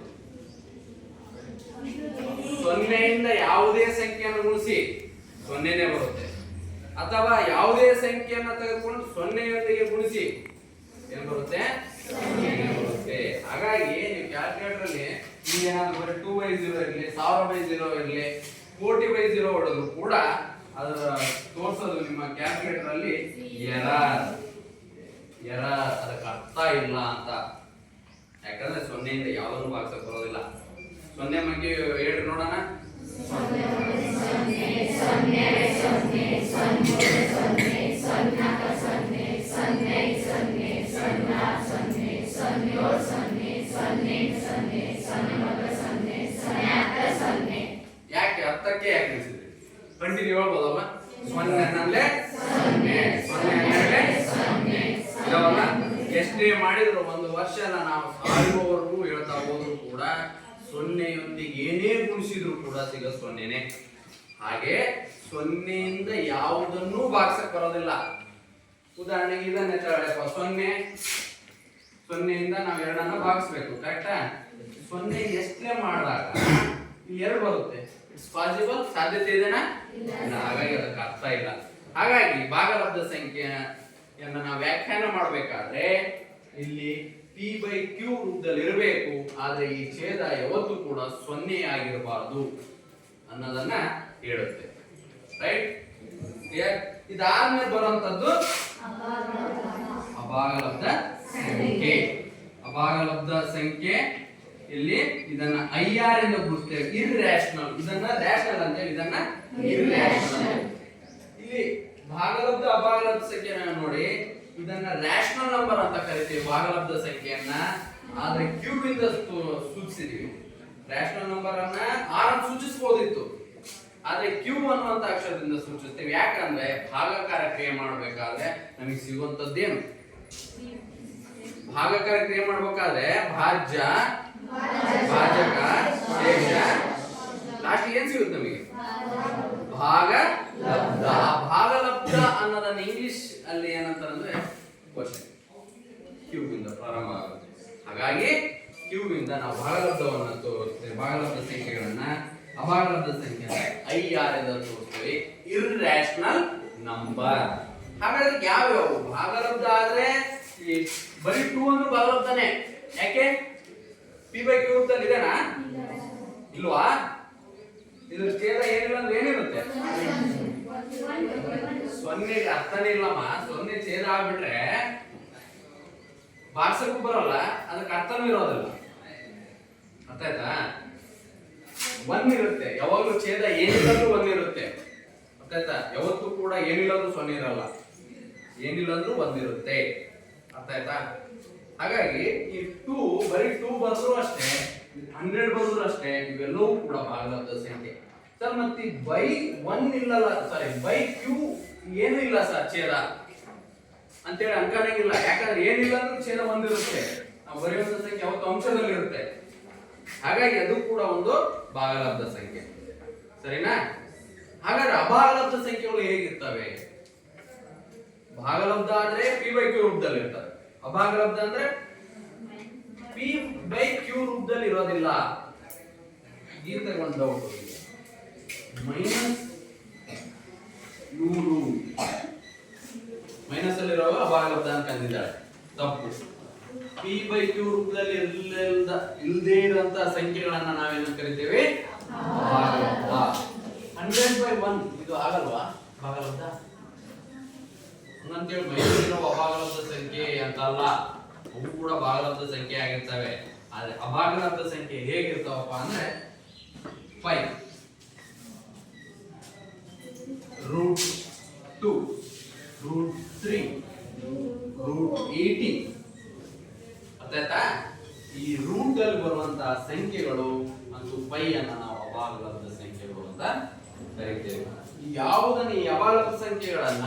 0ಯಿಂದ ಯಾವುದೇ ಸಂಖ್ಯೆಯನ್ನು ಗುಣಿಸಿ 0ನೇ ಬರುತ್ತೆ, ಅಥವಾ ಯಾವುದೇ ಸಂಖ್ಯೆಯನ್ನು ತೆಗೆದುಕೊಂಡು 0ಯೊಂದಿಗೆ ಗುಣಿಸಿ ಏನ್ ಬರುತ್ತೆ? 0ನೇ ಬರುತ್ತೆ. ಹಾಗಾಗಿ ನೀವು ಕ್ಯಾಲ್ಕುಲೇಟರ್ ಅಲ್ಲಿ ಈ ಇಲ್ಲಿ ಏನಾದ್ರು ಬರೀ 2/0 ಇರಲಿ 1000/0 ಇರಲಿ ಕೋಟಿ/0 ಹೊಡೆದ್ರು ಕೂಡ ಅದರ ತೋರಿಸೋದು ನಿಮ್ಮ ಕ್ಯಾಲ್ಕುಲೇಟರ್ ಅಲ್ಲಿ ಎರರ್ ಅದಕ್ಕೆ ಅರ್ಥ ಇಲ್ಲ ಅಂತ. ಯಾಕಂದ್ರೆ ಸೊನ್ನೆಯಿಂದ ಯಾವುದನ್ನು ಭಾಗಿಸಕ್ಕೆ ಬರೋದಿಲ್ಲ. ಸೊನ್ನೆ ಬಗ್ಗೆ ಹೇಳ್ರಿ ನೋಡೋಣ. ಯಾಕೆ ಹತ್ತಕ್ಕೆ ಯಾಕೆ ನಿಲ್ಸಿದ್ರಿ? ಕಂಟಿನ್ಯೂ ಹೇಳ್ಬೋದಲ್ಲ. ಸೊನ್ನೆ ಅನ್ನಲೇ ಸೊನ್ನೆ, ಸೊನ್ನೆ ಅನ್ನಲೇ ಸೊನ್ನೆ ಇದಾವಲ್ಲ. ಎಷ್ಟೇ ಮಾಡಿದ್ರು ಒಂದು ವರ್ಷ ನಾವು ಸಾಯುವವರೆಗೂ ಹೇಳ್ತಾ ಹೋದ್ರು ಕೂಡ ಸೊನ್ನೆಯೊಂದಿಗೆ ಏನೇ ಗುಣಿಸಿದ್ರು ಕೂಡ ಸಿಗ ಸೊನ್ನೆನೆ. ಹಾಗೆ ಸೊನ್ನೆಯಿಂದ ಯಾವುದನ್ನೂ ಭಾಗಿಸಕ್ ಬರೋದಿಲ್ಲ. ಉದಾಹರಣೆಗೆ ಇದನ್ನೇ ತಗೊಳ್ಳಪ್ಪ, ಸೊನ್ನೆಯಿಂದ ನಾವು ಎರಡನ್ನ ಭಾಗಿಸ್ಬೇಕು, ಕರೆಕ್ಟಾ? ಸೊನ್ನೆ ಎಷ್ಟೇ ಮಾಡಿದಾಗ ಇಲ್ಲಿ 2 ಬರುತ್ತೆ. ಇಟ್ಸ್ ಪಾಸಿಬಲ್, ಸಾಧ್ಯತೆ ಇದೆನಾ? ಹಾಗಾಗಿ ಅದಕ್ಕೆ ಅರ್ಥ ಇಲ್ಲ. ಹಾಗಾಗಿ ಭಾಗಲಬ್ಧ ಸಂಖ್ಯೆಯನ್ನು ನಾವು ವ್ಯಾಖ್ಯಾನ ಮಾಡಬೇಕಾದ್ರೆ ಇಲ್ಲಿ p/q ರೂಪದಲ್ಲಿ ಇರಬೇಕು. ಆದ್ರೆ ಈ ಛೇದ ಯಾವತ್ತೂ ಕೂಡ 0 ಆಗಿರಬಾರದು ಅನ್ನೋದನ್ನ ಹೇಳುತ್ತೆ. ರೈಟ್? ಇದಾದ್ಮೇಲೆ ಬರುವಂತದ್ದು ಅಭಾಗಲಬ್ಧ ಸಂಖ್ಯೆ. ಅಭಾಗಲಬ್ಧ ಸಂಖ್ಯೆ ಇಲ್ಲಿ ಇದನ್ನ IR ಎಂದು ಗುರುತಿಸ್ತೇವೆ. ಇರ್‌ರ್ಯಾಷನಲ್, ಇದನ್ನ ರ್ಯಾಷನಲ್ ಅಂತೇಳಿ, ಇದನ್ನ ಇರ್‌ರ್ಯಾಷನಲ್. ಇಲ್ಲಿ ಭಾಗಲಬ್ಧ ಅಭಾಗಲಬ್ಧ ಸಂಖ್ಯೆನ ನೋಡಿ, ಇದನ್ನ ರ್ಯಾಷನಲ್ ನಂಬರ್ ಅಂತ ಕರಿತೀವಿ ಭಾಗಲಬ್ಧ ಸಂಖ್ಯೆಯನ್ನ. ಆದ್ರೆ ಕ್ಯೂಬ್ ಇಂದ ಸೂಚಿಸಿದೀವಿ. ರ್ಯಾಷನಲ್ ನಂಬರ್ ಅನ್ನ R ಅಂತ ಸೂಚಿಸಬಹುದಿತ್ತು, ಆದ್ರೆ ಕ್ಯೂಬ್ ಅನ್ನುವಂತ ಅಕ್ಷರದಿಂದ ಸೂಚಿಸ್ತೇವೆ. ಯಾಕಂದ್ರೆ ಭಾಗಾಕಾರ ಕ್ರಿಯೆ ಮಾಡಬೇಕಾದ್ರೆ ನಮಗೆ ಸಿಗುವಂತದ್ದೇನು? ಭಾಗಾಕಾರ ಕ್ರಿಯೆ ಮಾಡಬೇಕಾದ್ರೆ ಭಾಜ್ಯ, ಭಾಜಕ, ಶೇಷ, ಲಾಸ್ಟ್ ಏನ್ ಸಿಗುತ್ತೆ ನಮಗೆ? ಭಾಗಲಬ್ಧ. ಭಾಗಲಬ್ಧ ಅನ್ನೋದನ್ನ ಇಂಗ್ಲಿಷ್ ಅಲ್ಲಿ ಏನಂತಾರೆ ಕ್ವಶನ್, ಕ್ಯೂಬ್ ಇಂದ ಪ್ರಾರಂಭ ಆಗುತ್ತೆ. ಹಾಗಾಗಿ ಕ್ಯೂಬ್ ಇಂದ ನಾವು ಭಾಗಲಬ್ಧವನ್ನು ತೋರಿಸ್ತೇವೆ. ಭಾಗಲಬ್ಧ ಸಂಖ್ಯೆಗಳನ್ನ ಅಭಾಗಲಬ್ಧ ಸಂಖ್ಯೆ IR ಎಂದು ತೋರಿಸ್ತೇವೆ. Irrational number. ಹಾಗಾದ್ರೆ ಯಾವ್ಯಾವು ಭಾಗಲಬ್ಧ? ಆದ್ರೆ ಬರೀ 2 ಅಂದ್ರೆ ಭಾಗಲಬ್ಧನೇ. ಯಾಕೆ? p/q ರೂಪದಲ್ಲಿ ಇದೆನಾ? ಇಲ್ವಾ? ಇದ್ರ ಛೇದ ಏನಿಲ್ಲ ಅಂದ್ರೆ ಏನಿರುತ್ತೆ? 0ಗೆ ಅರ್ಥನೇ ಇಲ್ಲಮ್ಮ. 0 ಛೇದ ಆಗ್ಬಿಟ್ರೆ ಭಾಗಿಸಕ್ಕೂ ಬರಲ್ಲ, ಅದಕ್ಕೆ ಅರ್ಥನೂ ಇರೋದಿಲ್ಲ. ಅರ್ಥ ಆಯ್ತಾ? 1 ಇರುತ್ತೆ ಯಾವಾಗಲೂ. ಛೇದ ಏನಿಲ್ಲಂದ್ರೂ 1 ಇರುತ್ತೆ. ಅರ್ಥ ಆಯ್ತಾ? ಯಾವತ್ತೂ ಕೂಡ ಏನಿಲ್ಲಂದ್ರೂ 0 ಇರಲ್ಲ, ಏನಿಲ್ಲಂದ್ರೂ 1 ಇರುತ್ತೆ. ಅರ್ಥ ಆಯ್ತಾ? ಹಾಗಾಗಿ ಈ 2 ಬರೀ 2 ಬಂದ್ರು ಅಷ್ಟೇ, 100 ಬಂದ್ರು ಅಷ್ಟೇ, ಇವೆಲ್ಲವೂ ಕೂಡ ಭಾಗಲಬ್ಧ ಸಂಖ್ಯೆ. ಸರ್ ಮತ್ತೆ by1 ಇಲ್ಲಲ್ಲ, ಸಾರಿ by/q ಏನು ಇಲ್ಲ ಸರ್ ಛೇದ ಅಂತೇಳಿ ಅನ್ಕಾಣಂಗಿಲ್ಲ. ಯಾಕಂದ್ರೆ ಏನಿಲ್ಲ ಅಂದ್ರೆ ಛೇದ 1 ಇರುತ್ತೆ. ನಾವು ಬರೆಯುವಂತ ಸಂಖ್ಯೆ ಯಾವತ್ತು ಅಂಶದಲ್ಲಿ ಇರುತ್ತೆ. ಹಾಗಾಗಿ ಅದು ಕೂಡ ಒಂದು ಭಾಗಲಬ್ಧ ಸಂಖ್ಯೆ. ಸರಿನಾ? ಹಾಗಾದ್ರೆ ಅಭಾಗಲಬ್ಧ ಸಂಖ್ಯೆಗಳು ಹೇಗಿರ್ತವೆ? ಭಾಗಲಬ್ಧ ಆದ್ರೆ p/q ರೂಪದಲ್ಲಿ ಇರ್ತವೆ. ಅಭಾಗಲಬ್ಧ ಅಂದ್ರೆ p/q ರೂಪದಲ್ಲಿ ಇರೋದಿಲ್ಲ. ಗೀತೆ ಒಂದು ಡೌಟ್, -100 ಮೈನಸ್ ಅಲ್ಲಿ ಇರೋ ಅಭಾಗಲಬ್ಧ ಅಂತ ಅಂದಿದ್ದಾಳೆ. ತಪ್ಪು. p/q ರೂಪದಲ್ಲಿ ಇಲ್ಲದೆ ಇರುವಂತ ಸಂಖ್ಯೆಗಳನ್ನ ನಾವೇನು ಕರಿತೇವೆ? ಅಭಾಗಲಬ್ಧ. 100/1 ಇದು ಆಗಲ್ವಾ ಭಾಗಲಬ್ಧ? ಹಂಗಂತೇಳಿ ಮೈನಸ್ ಇರೋ ಅಭಾಗಲಬ್ಧ ಸಂಖ್ಯೆ ಅಂತಲ್ಲ, ಅವು ಕೂಡ ಭಾಗಲಬ್ಧ ಸಂಖ್ಯೆ ಆಗಿರ್ತವೆ. ಆದ್ರೆ ಅಭಾಗಲಬ್ಧ ಸಂಖ್ಯೆ ಹೇಗಿರ್ತಾವಪ್ಪ ಅಂದ್ರೆ 5 √2 √3 √18. ಅರ್ಥಾಯ್ತಾ? ಈ ರೂಟ್ ಅಲ್ಲಿ ಬರುವಂತಹ ಸಂಖ್ಯೆಗಳು ಮತ್ತು ಪೈ ಅನ್ನ ನಾವು ಅಭಾಗಲಬ್ಧ ಸಂಖ್ಯೆಗಳು ಅಂತ ಕರೀತೇವೆ. ಯಾವುದನ್ನ ಈ ಅಭಾಗಲಬ್ಧ ಸಂಖ್ಯೆಗಳನ್ನ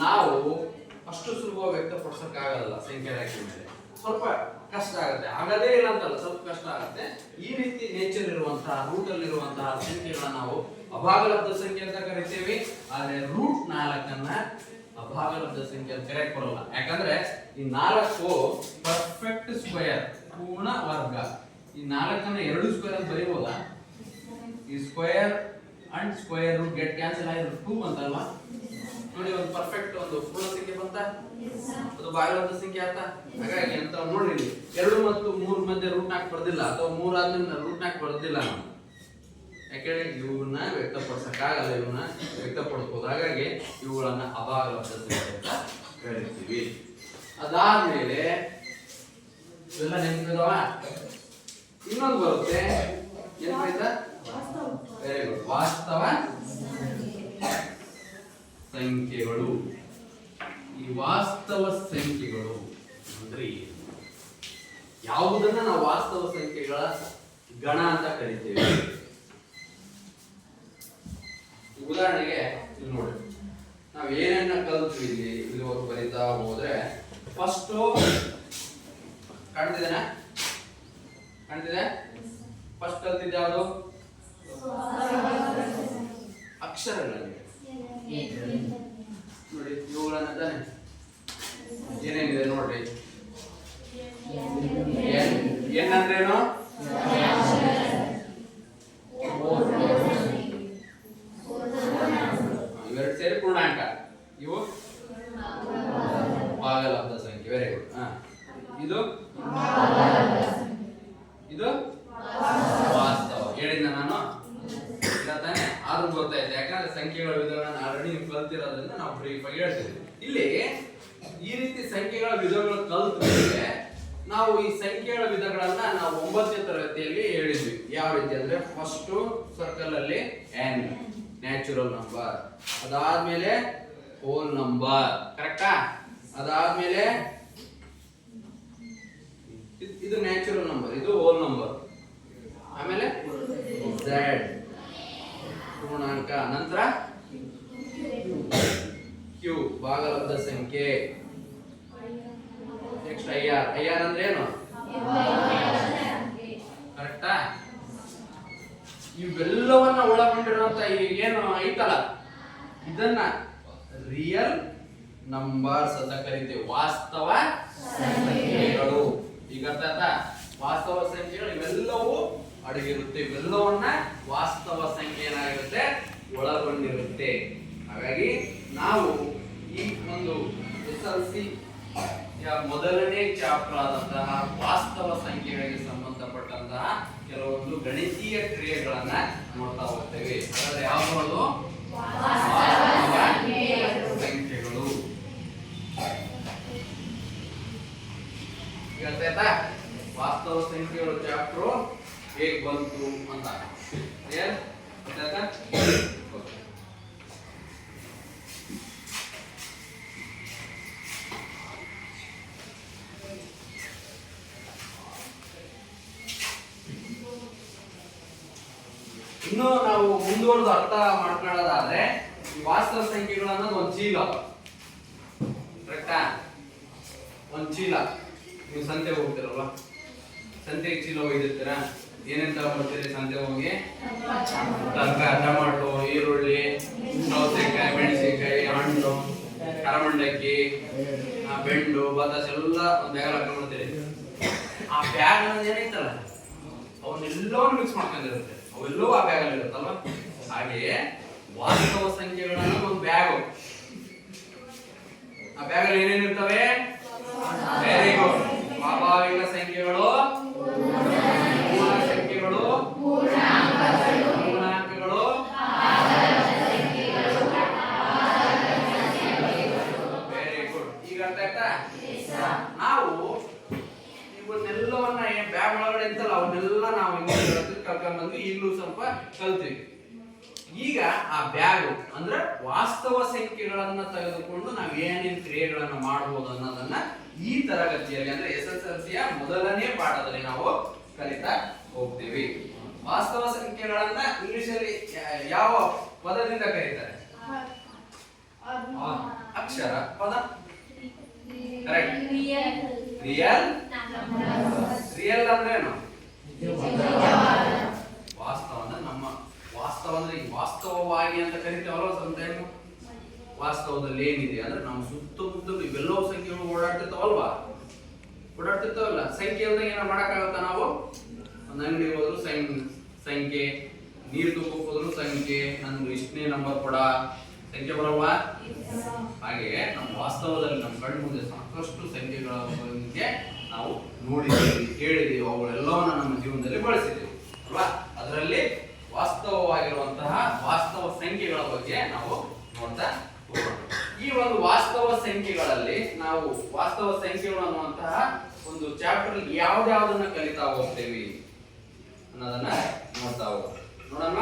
ನಾವು ಅಷ್ಟು ಸುಲಭ ವ್ಯಕ್ತಪಡಿಸಕ್ಕಾಗಲ್ಲ. ಸಂಖ್ಯೆ ರೇಖೆ ಮೇಲೆ ಸ್ವಲ್ಪ ಕಷ್ಟ ಆಗುತ್ತೆ. ಆಗದೇ ಇಲ್ಲ ಅಂತಲ್ಲ, ಸ್ವಲ್ಪ ಕಷ್ಟ ಆಗುತ್ತೆ. ಈ ರೀತಿ ನೇಚರ್ ಇರುವಂತಹ ರೂಟ್ ಅಲ್ಲಿ ಇರುವಂತಹ ಸಂಖ್ಯೆಗಳನ್ನ ನಾವು ಅಭಾಗಲಬ್ಧ ಸಂಖ್ಯೆ ಅಂತ ಕರಿತೇವೆ. ಆದ್ರೆ √4 ಅಭಾಗಲಬ್ಧ ಸಂಖ್ಯೆ ಅಂತ ಕರೆಯಕ್ ಬರಲ್ಲ. ಯಾಕಂದ್ರೆ ಈ 4 ಪರ್ಫೆಕ್ಟ್ ಸ್ಕ್ವೇರ್, ಪೂರ್ಣ ವರ್ಗ. ಈ 4 2 ಸ್ಕ್ವೇರ್ ಅಂತ ಬರೀಬಹುದಾ? ಈ square and square root get cancel ಆಗಿ 2 ಬಂತಲ್ವಾ? ನೋಡಿ ಒಂದು ಪರ್ಫೆಕ್ಟ್ ಒಂದು ಪೂರ್ಣ ಸಂಖ್ಯೆ ಬಂತ, ಅದು ಭಾಗಲಬ್ಧ ಸಂಖ್ಯೆ ಆತ. ಹಾಗಾಗಿ ಅಂತ ನೋಡ್ರಿ ಇಲ್ಲಿ 2 ಮತ್ತು 3 ಮಧ್ಯೆ ರೂಟ್ ನಾಲ್ಕು ಬರ್ದಿಲ್ಲ, ಅಥವಾ 3 ಆದ್ಮೇಲೆ ರೂಟ್ ನಾಲ್ಕು ಬರ್ದಿಲ್ಲ ನಾವು. ಯಾಕಂದ್ರೆ ಇವನ್ನ ವ್ಯಕ್ತಪಡಿಸಕ್ಕಾಗಲ್ಲ, ಇವನ್ನ ವ್ಯಕ್ತಪಡಿಸಬಹುದು. ಹಾಗಾಗಿ ಇವುಗಳನ್ನ ಅಭಾಗಲಬ್ಧ ಸಂಖ್ಯೆ ಅಂತ ಕರಿತೀವಿ. ಅದಾದ್ಮೇಲೆ ಇವೆಲ್ಲ ನೆನಪಿದಾವ. ಇನ್ನೊಂದು ಬರುತ್ತೆ, ಏನಾಯ್ತಾ? ವೆರಿ ಗುಡ್, ವಾಸ್ತವ ಸಂಖ್ಯೆಗಳು. ಈ ವಾಸ್ತವ ಸಂಖ್ಯೆಗಳು ಅಂದ್ರೆ ಯಾವುದನ್ನ ನಾವು ವಾಸ್ತವ ಸಂಖ್ಯೆಗಳ ಗಣ ಅಂತ ಕರಿತೇವೆ. ಉದಾಹರಣೆಗೆ ಇಲ್ಲಿ ನೋಡಿ, ನಾವು ಏನನ್ನ ಕಲಿತ್ವಿ ಇಲ್ಲಿ ಇಲ್ಲಿವರೆಗೂ ಬರೀತಾ ಹೋದ್ರೆ, ಫಸ್ಟ್ ಕಾಣ್ತಿದ್ದೇನಾ? ಕಾಣ್ತಿದೆ? ಫಸ್ಟ್ ಕಲ್ತಿದ್ದೆ ಯಾವುದು? ಅಕ್ಷರಗಳಲ್ಲಿ ನೋಡಿ, ಇವುಗಳನ್ನ ತಾನೆ ಏನೇನಿದೆ ನೋಡ್ರಿ. ಎನ್ ಅಂದ್ರೇನು? ಇವೆರಡು ಸೇರಿ ಪೂರ್ಣಾಂಕ, ಇವು ಭಾಗಲಬ್ಧ ಸಂಖ್ಯೆ. Very good. ಇದು ಇದು ವಾಸ್ತವ. ಹೇಳಿದ್ನ ನಾನು ತಾನೆ, ಆದ್ರೂ ಗೊತ್ತಾಯ್ತು. ಯಾಕಂದ್ರೆ ಸಂಖ್ಯೆಗಳ ವಿಧಗಳನ್ನ ಆಲ್ರೆಡಿ ನೀವು ಕಲ್ತಿರೋದ್ರಿಂದ ನಾವು ಬ್ರೀಫ್ ಆಗಿ ಹೇಳ್ತೀವಿ. ಇಲ್ಲಿ ಈ ರೀತಿ ಸಂಖ್ಯೆಗಳ ವಿಧಗಳು ಕಲ್ತ ಮೇಲೆ ನಾವು ಈ ಸಂಖ್ಯೆಗಳ ವಿಧಗಳನ್ನ ನಾವು 9ನೇ ತರಗತಿಯಲ್ಲಿ ಹೇಳಿದ್ವಿ. ಯಾವ ರೀತಿ ಅಂದ್ರೆ, ಫಸ್ಟ್ ಸರ್ಕಲ್ ಅಲ್ಲಿ n ನ್ಯಾಚುರಲ್ ನಂಬರ್, ಅದಾದ್ಮೇಲೆ ಹೋಲ್ ನಂಬರ್, ಕರೆಕ್ಟಾ? ಅದಾದ್ಮೇಲೆ ಇದು ನ್ಯಾಚುರಲ್ ನಂಬರ್, ಇದು ಹೋಲ್ ನಂಬರ್, ಆಮೇಲೆ z ಪೂರ್ಣಾಂಕ, ನಂತರ q ಭಾಗಲಬ್ಧ ಸಂಖ್ಯೆ, ನೆಕ್ಸ್ಟ್ IR ಅಂದ್ರೆ ಏನು? ಕರೆಕ್ಟಾ? ಇವೆಲ್ಲವನ್ನ ಒಳಗೊಂಡಿರುವಂತ ಏನು ಐತಲ್ಲ, ಇದನ್ನ ರಿಯಲ್ ನಂಬರ್ಸ್ ಅಂತ ಕರಿತೀವಿ. ವಾಸ್ತವ ಸಂಖ್ಯೆಗಳು. ಈಗ ಅರ್ಥ ಆಯ್ತಾ? ವಾಸ್ತವ ಸಂಖ್ಯೆಗಳು ಇವೆಲ್ಲವೂ ಅಡಗಿರುತ್ತೆ. ಇವೆಲ್ಲವನ್ನ ವಾಸ್ತವ ಸಂಖ್ಯೆ ಏನಾಗಿರುತ್ತೆ? ಒಳಗೊಂಡಿರುತ್ತೆ. ಹಾಗಾಗಿ ನಾವು ಈ ಒಂದು SLC ಮೊದಲನೇ ಚಾಪ್ಟರ್ ಆದಂತಹ ವಾಸ್ತವ ಸಂಖ್ಯೆಗಳಿಗೆ ಸಂಬಂಧಪಟ್ಟಂತಹ ಕೆಲವೊಂದು ಗಣಿತೀಯ ಕ್ರಿಯೆಗಳನ್ನ ನೋಡ್ತಾ ಹೋಗ್ತೇವೆ. ಅದರಲ್ಲಿ ಯಾವುದು? ವಾಸ್ತವ ಸಂಖ್ಯೆಗಳು. ಗೊತ್ತಾಯ್ತಾ? ವಾಸ್ತವ ಸಂಖ್ಯೆಗಳು ಚಾಪ್ಟರ್ ಹೇಗೆ ಬಂತು ಅಂತ. ಕ್ಲಿಯರ್? ಗೊತ್ತಾಯ್ತಾ? ಇನ್ನು ನಾವು ಮುಂದುವರೆದು ಅರ್ಥ ಮಾಡ್ಕೊಳ್ಳೋದಾದ್ರೆ, ಈ ವಾಸ್ತವ ಸಂಖ್ಯೆಗಳು ಅನ್ನೋದು ಒಂದು ಚೀಲ. ಕರೆಕ್ಟಾ? ಒಂದು ಚೀಲ. ನೀವು ಸಂತೆಗೆ ಹೋಗ್ತಿರಲ್ವಾ, ಸಂತೆಗೆ ಚೀಲ ಒಯ್ದಿರ್ತೀರಾ, ಏನೇನ್ ತಗೊಂಡ್ಬರ್ತೀರಿ ಸಂತೆ ಹೋಗಿ? ತರಕಾರಿ, ಟೊಮಾಟೊ, ಈರುಳ್ಳಿ, ಸೌತೆಕಾಯಿ, ಮೆಣಸಿನಕಾಯಿ, ಹಣ್ಣು, ಕರಮಂಡಕ್ಕಿ, ಬೆಂಡು, ಬತಾಸ್ ಎಲ್ಲ ಒಂದು ಬ್ಯಾಗ್ ಹಾಕೊಂಡ್ಬಿಡ್ತೀರಿ. ಆ ಬ್ಯಾಗ್ ಅನ್ನೋದು ಏನೈತಲ್ಲ, ಅವನ್ನೆಲ್ಲವನ್ನು ಮಿಕ್ಸ್ ಮಾಡ್ಕೊಂಡಿರುತ್ತೆ. ಅವೆಲ್ಲವೂ ಆ ಬ್ಯಾಗ್ ಅಲ್ಲಿ ಇರುತ್ತಲ್ವಾ? ಹಾಗೆಯೇ ವಾಸ್ತವ ಸಂಖ್ಯೆಗಳನ್ನ ಒಂದು ಬ್ಯಾಗ್. ಆ ಬ್ಯಾಗ್ ಅಲ್ಲಿ ಏನೇನಿರ್ತವೆ? Very good. ಸ್ವಾಭಾವಿಕ ಸಂಖ್ಯೆಗಳು, ಪೂರ್ಣ ಸಂಖ್ಯೆಗಳು, ಪೂರ್ಣಾಂಕಗಳು, ವೆರಿ ಗುಡ್. ಈಗ ಅರ್ಥ ಆಯ್ತಾ? ನಾವು ಇವನ್ನೆಲ್ಲವನ್ನ ಬ್ಯಾಗ್ ಒಳಗಡೆ ಇರ್ತಲ್ಲ, ಅವನ್ನೆಲ್ಲ ನಾವು ಕರ್ಕೊಂಡ್ ಬಂದ್ವಿ. ಈಗಲೂ ಸ್ವಲ್ಪ ಕಲ್ತೀವಿ. ಈಗ ಆ ಬ್ಯಾಗ್ ಅಂದ್ರೆ ವಾಸ್ತವ ಸಂಖ್ಯೆಗಳನ್ನ ತೆಗೆದುಕೊಂಡು ನಾವು ಏನೇನು ಕ್ರಿಯೆಗಳನ್ನ ಮಾಡಬಹುದು ಅನ್ನೋದನ್ನ ಈ ತರಗತಿಯಲ್ಲಿ ಅಂದ್ರೆ SSLCಯ ಮೊದಲನೇ ಪಾಠದಲ್ಲಿ ನಾವು ಕಲಿತಾ ಹೋಗ್ತೀವಿ. ವಾಸ್ತವ ಸಂಖ್ಯೆಗಳನ್ನ ಇಂಗ್ಲಿಷ್ ಅಲ್ಲಿ ಯಾವ ಪದದಿಂದ ಕರೀತಾರೆ? ಅಕ್ಷರ ಪದ. ಕರೆಕ್ಟ್. ರಿಯಲ್. ರಿಯಲ್ ಅಂದ್ರೆ ಏನು? ವಾಸ್ತವ ಅಂದ್ರೆ ನಮ್ಮ ವಾಸ್ತವ ಅಂದ್ರೆ ವಾಸ್ತವವಾಗಿ ಅಂತ ಕರಿತೇವಲ್ಲ ಸಮಟೈಮ್. ವಾಸ್ತವದಲ್ಲಿ ಏನಿದೆ ಅಂದ್ರೆ ನಮ್ಮ ಸುತ್ತಮುತ್ತಲು ಇವೆಲ್ಲವೂ ಸಂಖ್ಯೆಗಳು ಓಡಾಡ್ತಿರ್ತಾವಲ್ವಾ? ಓಡಾಡ್ತಿರ್ತಾವಲ್ಲ. ಸಂಖ್ಯೆ ಅಂದ್ರೆ ಏನ ಮಾಡಕ್ಕಾಗತ್ತ? ನಾವು ಒಂದು ಅಂಗಡಿ ಹೋದ್ರು ಸಂಖ್ಯೆ, ನೀರು ತುಂಬಕ್ ಹೋದ್ರು ಸಂಖ್ಯೆ, ನನ್ಗೆ ಇಷ್ಟನೇ ನಂಬರ್ ಕೊಡ ಸಂಖ್ಯೆ ಬರಲ್ವಾ? ಹಾಗೆ ನಮ್ಮ ವಾಸ್ತವದಲ್ಲಿ ನಮ್ಮ ಕಣ್ಣು ಮುಂದೆ ಸಾಕಷ್ಟು ಸಂಖ್ಯೆಗಳ ಬಗ್ಗೆ ನಾವು ನೋಡಿದ್ದೀವಿ, ಕೇಳಿದ್ದೀವಿ, ಅವುಗಳೆಲ್ಲವನ್ನ ನಮ್ಮ ಜೀವನದಲ್ಲಿ ಬಳಸಿದ್ದೀವಿ ಅಲ್ವಾ? ಅದರಲ್ಲಿ ವಾಸ್ತವವಾಗಿರುವಂತಹ ವಾಸ್ತವ ಸಂಖ್ಯೆಗಳ ಬಗ್ಗೆ ನಾವು ನೋಡ್ತಾ ಹೋಗೋಣ. ಈ ಒಂದು ವಾಸ್ತವ ಸಂಖ್ಯೆಗಳಲ್ಲಿ ನಾವು ವಾಸ್ತವ ಸಂಖ್ಯೆಗಳು ಅನ್ನುವಂತಹ ಒಂದು ಚಾಪ್ಟರ್ ಯಾವ್ದಾವುದನ್ನ ಕಲಿತಾ ಹೋಗ್ತೇವೆ ಅನ್ನೋದನ್ನ ನೋಡ್ತಾ ಹೋಗೋಣ. ನೋಡೋಣ.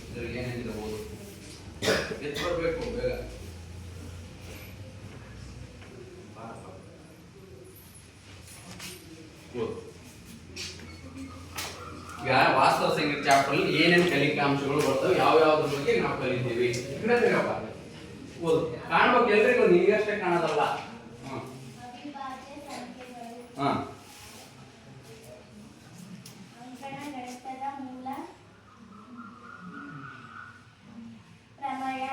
ಇದ್ರಲ್ಲಿ ಏನೇನಿದೆ ಓದು, ಎದ್ದು ಬರ್ಬೇಕು ಬೇಗ. ಈಗ ವಾಸ್ತವ ಸಂಖ್ಯೆ ಚಾಪ್ಟರ್ ಅಲ್ಲಿ ಏನೇನು ಕಲಿಕಾ ಅಂಶಗಳು ಬರ್ತವೆ, ಯಾವ ಯಾವ್ದ್ರ ಬಗ್ಗೆ ನಾವು ಕಲಿತೀವಿ ಓದು. ಕಾಣ್ಬೇಕು ಎಲ್ರಿಗೂ, ನಿಮಗಷ್ಟೇ ಕಾಣೋದಲ್ಲ. ಹ ಅಂಕಗಣಿತದ ಮೂಲ ಪ್ರಮೇಯ.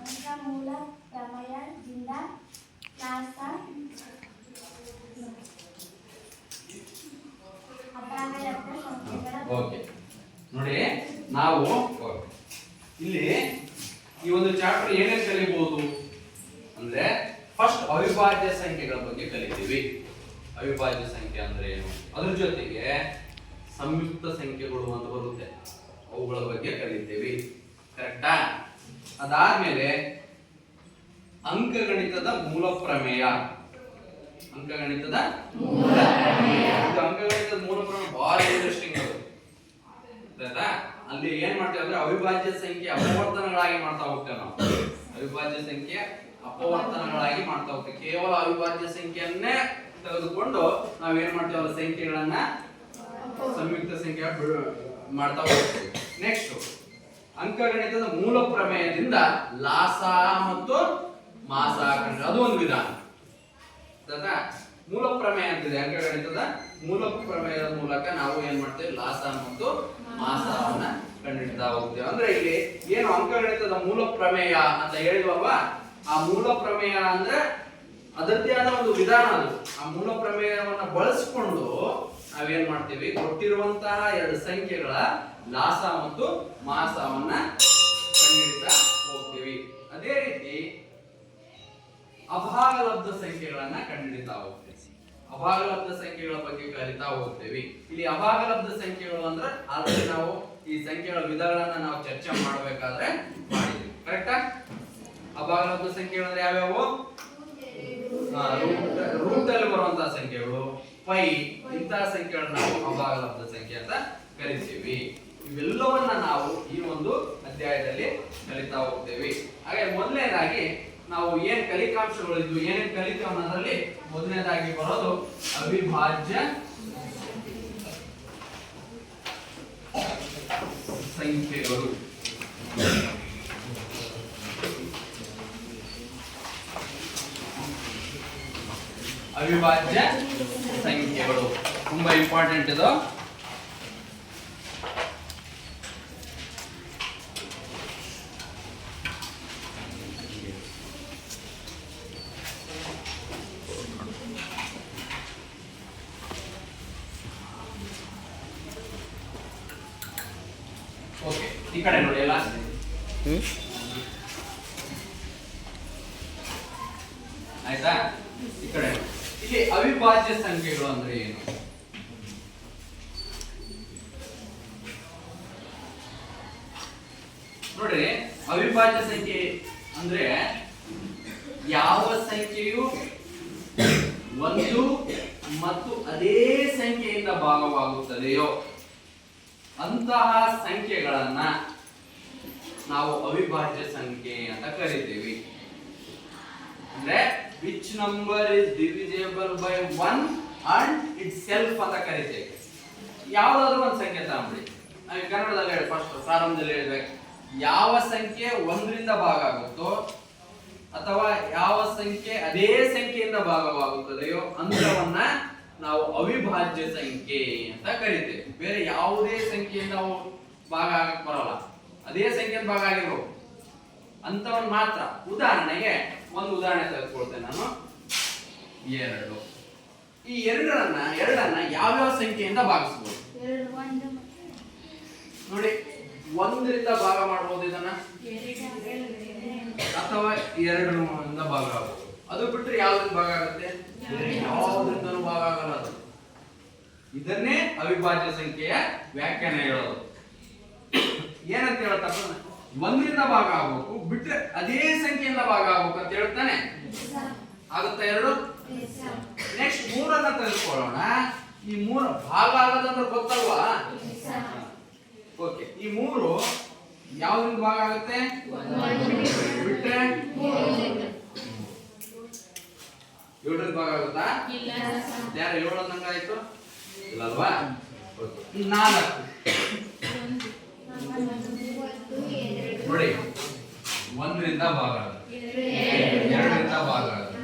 ಅಂಕ ಮೂಲ ಪ್ರಮೇಯದಿಂದ ಲಾಸ ಅಪವಾದದ ಸಂಖ್ಯೆಗಳ ಓಕೆ. ನೋಡಿ, ನಾವು ಇಲ್ಲಿ ಈ ಒಂದು ಚಾಪ್ಟರ್ ಏನೇನು ಕಲಿಬಹುದು ಅಂದ್ರೆ ಫಸ್ಟ್ ಅವಿಭಾಜ್ಯ ಸಂಖ್ಯೆಗಳ ಬಗ್ಗೆ ಕಲಿತೀವಿ. ಅವಿಭಾಜ್ಯ ಸಂಖ್ಯೆ ಅಂದ್ರೆ ಏನು, ಅದ್ರ ಜೊತೆಗೆ ಸಂಯುಕ್ತ ಸಂಖ್ಯೆಗಳು ಅಂತ ಬರುತ್ತೆ, ಅವುಗಳ ಬಗ್ಗೆ ಕಲಿತೀವಿ. ಕರೆಕ್ಟಾ? ಅದಾದ್ಮೇಲೆ ಅಂಕಗಣಿತದ ಮೂಲ ಪ್ರಮೇಯ. ಅಂಕಗಣಿತದ ಅಂಕಗಣಿತದ ಮೂಲ ಪ್ರಮೇಯ ಬಹಳ ಇಂಟ್ರೆಸ್ಟಿಂಗ್ ಅದು. ಆಯ್ತಾ? ಅಲ್ಲಿ ಏನ್ ಮಾಡ್ತೇವೆ ಅಂದ್ರೆ ಅವಿಭಾಜ್ಯ ಸಂಖ್ಯೆ ಅಪವರ್ತನಗಳಾಗಿ ಮಾಡ್ತಾ ಹೋಗ್ತೇವೆ ನಾವು. ಅವಿಭಾಜ್ಯ ಸಂಖ್ಯೆ ಅಪವರ್ತನಗಳಾಗಿ ಮಾಡ್ತಾ ಹೋಗ್ತೇವೆ. ಕೇವಲ ಅವಿಭಾಜ್ಯ ಸಂಖ್ಯೆಯನ್ನೇ ತೆಗೆದುಕೊಂಡು ನಾವೇನ್ ಮಾಡ್ತೇವೆ, ಅವರ ಸಂಖ್ಯೆಗಳನ್ನ ಸಂಯುಕ್ತ ಸಂಖ್ಯೆ ಮಾಡ್ತಾ ಹೋಗ್ತೇವೆ. ನೆಕ್ಸ್ಟ್ ಅಂಕಗಣಿತದ ಮೂಲ ಪ್ರಮೇಯದಿಂದ ಲಾಸ ಮತ್ತು ಮಾಸ ಕಂಡು, ಅದು ಒಂದು ವಿಧಾನ. ಮೂಲ ಪ್ರಮೇಯ ಅಂತಿದೆ. ಅಂಕಗಣಿತದ ಮೂಲ ಪ್ರಮೇಯದ ಮೂಲಕ ನಾವು ಏನ್ ಮಾಡ್ತೇವೆ, ಲಾಸ ಮತ್ತು ಮಾಸವನ್ನ ಕಂಡುಹಿಡಿತಾ ಹೋಗ್ತೇವೆ. ಅಂದ್ರೆ ಇಲ್ಲಿ ಏನು ಅಂಕಗಣಿತದ ಮೂಲ ಪ್ರಮೇಯ ಅಂತ ಹೇಳಿದ್ವಲ್ವಾ, ಆ ಮೂಲ ಪ್ರಮೇಯ ಅಂದ್ರೆ ಅದರದ್ದೇ ಆದ ಒಂದು ವಿಧಾನ. ಅದು ಆ ಮೂಲ ಪ್ರಮೇಯವನ್ನ ಬಳಸಿಕೊಂಡು ನಾವೇನ್ ಮಾಡ್ತೀವಿ, ಕೊಟ್ಟಿರುವಂತಹ ಎರಡು ಸಂಖ್ಯೆಗಳ ಲಾಸ ಮತ್ತು ಮಾಸವನ್ನ ಕಂಡುಹಿಡಿತಾ ಹೋಗ್ತೀವಿ. ಅದೇ ರೀತಿ ಅಭಾಗಲಬ್ಧ ಸಂಖ್ಯೆಗಳನ್ನ ಕಂಡುಹಿಡಿತಾ ಹೋಗ್ತೀವಿ. ಅಭಾಗಲಬ್ಧ ಸಂಖ್ಯೆಗಳ ಬಗ್ಗೆ ಕಲಿತಾ ಹೋಗ್ತೇವೆ. ಇಲ್ಲಿ ಅಭಾಗಲಬ್ಧ ಸಂಖ್ಯೆಗಳು ಅಂದ್ರೆ ಆಲ್ರೆಡಿ ನಾವು ಈ ಸಂಖ್ಯೆಗಳ ವಿಧಗಳನ್ನ ನಾವು ಚರ್ಚೆ ಮಾಡಬೇಕಾದ್ರೆ ಮಾಡಿದ್ವಿ. ಕರೆಕ್ಟಾ? ಅಭಾಗಲಬ್ಧ ಸಂಖ್ಯೆಗಳು ಅಂದ್ರೆ ಯಾವ್ಯಾವು? ರೂಟ್ ಅಲ್ಲಿ ಬರುವಂತಹ ಸಂಖ್ಯೆಗಳು, ಪೈ, ಇಂತಹ ಸಂಖ್ಯೆಗಳನ್ನ ನಾವು ಅಭಾಗಲಬ್ಧ ಸಂಖ್ಯೆ ಅಂತ ಕರಿತೀವಿ. ಇವೆಲ್ಲವನ್ನ ನಾವು ಈ ಒಂದು ಅಧ್ಯಾಯದಲ್ಲಿ ಕಲಿತಾ ಹೋಗ್ತೇವೆ. ಹಾಗೆ ಮೊದಲನೇದಾಗಿ ನಾವು ಏನ್ ಕಲಿಕಾಂಶಗಳಿದ್ವು, ಏನೇನ್ ಕಲಿತೇವೆ ಅನ್ನೋದ್ರಲ್ಲಿ ಮೊದಲನೇದಾಗಿ ಬರೋದು ಅವಿಭಾಜ್ಯ ಸಂಖ್ಯೆಗಳು. ಅವಿಭಾಜ್ಯ ಸಂಖ್ಯೆಗಳು ತುಂಬಾ ಇಂಪಾರ್ಟೆಂಟ್ ಇದು. ಓಕೆ, ಈ ಕಡೆ ನೋಡಿ ಎಲ್ಲ ಆಯ್ತಾ? ಈ ಕಡೆ ಇಲ್ಲಿ ಅವಿಭಾಜ್ಯ ಸಂಖ್ಯೆಗಳು ಅಂದ್ರೆ ಏನು? ನೋಡ್ರಿ, ಅವಿಭಾಜ್ಯ ಸಂಖ್ಯೆ ಅಂದ್ರೆ ಯಾವ ಸಂಖ್ಯೆಯು ಒಂದು ಮತ್ತು ಅದೇ ಸಂಖ್ಯೆಯಿಂದ ಭಾಗವಾಗುತ್ತದೆಯೋ ಅಂತಹ ಸಂಖ್ಯೆಗಳನ್ನ ನಾವು ಅವಿಭಾಜ್ಯ ಸಂಖ್ಯೆ ಅಂತ ಕರಿತೀವಿ. ಅಂದ್ರೆ which number is divisible by 1 and it self ಅಂತ ಕರಿತೇವೆ. ಯಾವ್ದಾದ್ರು ಒಂದು ಸಂಖ್ಯೆ ತಗೊಂಡ್ಬಿಡಿ, ನಾವು ಕನ್ನಡದಲ್ಲಿ ಹೇಳಿ, ಫಸ್ಟ್ ಪ್ರಾರಂಭದಲ್ಲಿ ಹೇಳ್ಬೇಕು, ಯಾವ ಸಂಖ್ಯೆ ಒಂದರಿಂದ ಭಾಗ ಆಗುತ್ತೋ ಅಥವಾ ಯಾವ ಸಂಖ್ಯೆ ಅದೇ ಸಂಖ್ಯೆಯಿಂದ ಭಾಗವಾಗುತ್ತದೆಯೋ ಅಂತವನ್ನ ನಾವು ಅವಿಭಾಜ್ಯ ಸಂಖ್ಯೆ ಅಂತ ಕರಿತೇವೆ. ಬೇರೆ ಯಾವುದೇ ಸಂಖ್ಯೆಯಿಂದ ನಾವು ಭಾಗ ಆಗಕ್ಕೆ ಬರಲ್ಲ, ಅದೇ ಸಂಖ್ಯೆಯಿಂದ ಭಾಗ ಆಗಿರ್ಬೇಕು ಅಂತವನ್ನ ಮಾತ್ರ. ಉದಾಹರಣೆಗೆ ಒಂದು ಉದಾಹರಣೆ ತೆಗೆದುಕೊಳ್ತೇನೆ ನಾನು, 2. ಈ ಎರಡನ್ನ ಯಾವ್ಯಾವ ಸಂಖ್ಯೆಯಿಂದ ಭಾಗಿಸಬಹುದು ನೋಡಿ. 1 ರಿಂದ ಭಾಗ ಮಾಡಬಹುದು ಇದನ್ನ, ಅಥವಾ 2 ರಿಂದ ಭಾಗ ಆಗಬಹುದು. ಅದು ಬಿಟ್ಟರೆ ಯಾವ್ದ್ರಿಂದ ಭಾಗ ಆಗುತ್ತೆ? ಯಾವ್ದ್ರಿಂದನೂ ಭಾಗ ಆಗಲ್ಲ ಅದು. ಇದನ್ನೇ ಅವಿಭಾಜ್ಯ ಸಂಖ್ಯೆಯ ವ್ಯಾಖ್ಯಾನ ಹೇಳೋದು. ಏನಂತ ಹೇಳ್ತಾರೆ? 1 ರಿಂದ ಭಾಗ ಆಗಬೇಕು, ಬಿಟ್ರೆ ಅದೇ ಸಂಖ್ಯೆಯಿಂದ ಭಾಗ ಆಗಬೇಕು ಅಂತ ಹೇಳ್ತಾನೆ. ಆಗುತ್ತಾ 2? ನೆಕ್ಸ್ಟ್ 3 ತೆಗೆದುಕೊಳ್ಳೋಣ. ಈ 3 ಭಾಗ ಆಗೋದಂದ್ರೆ ಗೊತ್ತಲ್ವಾ? ಓಕೆ, ಈ 3 ಯಾವ್ದ್ರಿಂದ ಭಾಗ ಆಗುತ್ತೆ? ಬಿಟ್ರೆ 7ರಿಂದ ಭಾಗ ಆಗುತ್ತಾ? ಯಾರು 7 ಅಂದಂಗ ಆಯ್ತು? ಇಲ್ಲ ಅಲ್ವಾ? 4 ನೋಡಿ, 1 ರಿಂದ ಭಾಗ ಆಗುತ್ತೆ, 2 ರಿಂದ ಭಾಗ ಆಗುತ್ತೆ,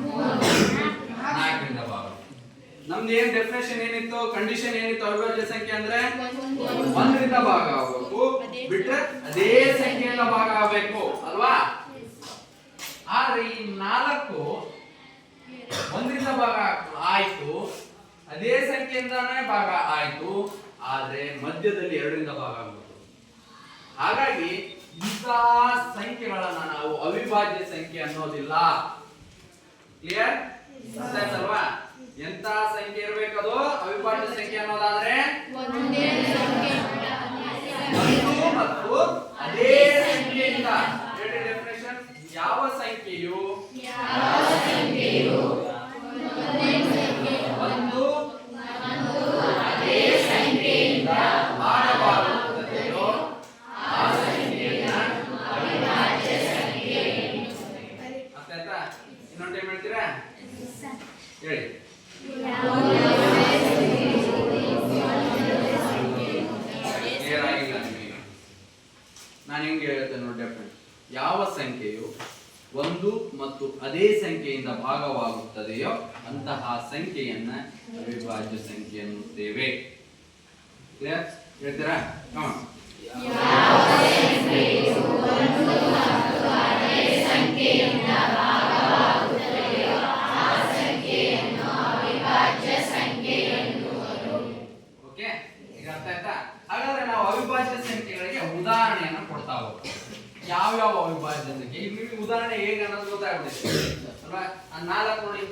4 ರಿಂದ ಭಾಗ. ನಮ್ದು ಏನ್ ಡೆಫಿನೇಷನ್ ಏನಿತ್ತು, ಕಂಡೀಷನ್ ಏನಿತ್ತು ಅವಿಭಾಜ್ಯ ಸಂಖ್ಯೆ ಅಂದ್ರೆ 1 ರಿಂದ ಭಾಗ ಆಗಬೇಕು, ಬಿಟ್ರೆ ಅದೇ ಸಂಖ್ಯೆಯಿಂದ ಭಾಗ ಆಗಬೇಕು ಅಲ್ವಾ? ಆದ್ರೆ ಈ 4 1 ರಿಂದ ಭಾಗ ಆಯ್ತು, ಅದೇ ಸಂಖ್ಯೆಯಿಂದಾನೇ ಭಾಗ ಆಯ್ತು, ಆದ್ರೆ ಮಧ್ಯದಲ್ಲಿ 2 ರಿಂದ ಭಾಗ ಆಗಬೇಕು. ಹಾಗಾಗಿ ಇಂತಹ ಸಂಖ್ಯೆಗಳನ್ನ ನಾವು ಅವಿಭಾಜ್ಯ ಸಂಖ್ಯೆ ಅನ್ನೋದಿಲ್ಲ. ಕ್ಲಿಯರ್? ಅರ್ಥ ಆಯ್ತಲ್ವಾ? ಎಂತ ಸಂಖ್ಯೆ ಇರಬೇಕದು ಅವಿಭಾಜ್ಯ ಸಂಖ್ಯೆ ಅನ್ನೋದಾದ್ರೆ 1 ಮತ್ತು ಅದೇ ಸಂಖ್ಯೆಯಿಂದ. ಡೆಫಿನಿಷನ್: ಯಾವ ಸಂಖ್ಯೆಯು 1 ಅದೇ ಸಂಖ್ಯೆಯಿಂದ ಭಾಗವಾಗುತ್ತದೆಯೋ ಆ ಸಂಖ್ಯೆಯನ್ನ ಅವಿಭಾಜ್ಯ ಸಂಖ್ಯೆ. ಅರ್ಥ ಆಯ್ತಾ? ಇನ್ನೊಂದು ಟೈಮ್ ಹೇಳ್ತೀರಾ? ಹೇಳಿ. ಕ್ಲಿಯರ್ ಆಗಿಲ್ಲ ನಿಮಗೆ? ನಾನು ಹಿಂಗೆ ಹೇಳ್ತೇನೆ ನೋಡಿ. ಡೆಫಿನೆಟ್: ಯಾವ ಸಂಖ್ಯೆಯು 1 ಮತ್ತು ಅದೇ ಸಂಖ್ಯೆಯಿಂದ ಭಾಗವಾಗುತ್ತದೆಯೋ ಅಂತಹ ಸಂಖ್ಯೆಯನ್ನ ಅವಿಭಾಜ್ಯ ಸಂಖ್ಯೆ ಎನ್ನುತ್ತೇವೆ. ಕ್ಲಿಯರ್? ಹೇಳ್ತೀರಾ? ಕಮಾನ್. ಓಕೆ, ಈಗ ಅರ್ಥ ಆಯ್ತಾ? ಹಾಗಾದ್ರೆ ನಾವು ಅವಿಭಾಜ್ಯ ಸಂಖ್ಯೆಗಳಿಗೆ ಉದಾಹರಣೆಯನ್ನು ಕೊಡ್ತಾ ಹೋಗ್ತೀವಿ. ಯಾವ್ಯಾವ ಅವಿಭಾಜ್ಯ ಸಂಖ್ಯೆ? ಈಗ ನಿಮಗೆ ಉದಾಹರಣೆ ಹೇಗೆ ಅನ್ನೋದು ಗೊತ್ತಾಗ್ಬಿಡುತ್ತೆ ಅಲ್ವಾ? 4 ನೋಡಿ,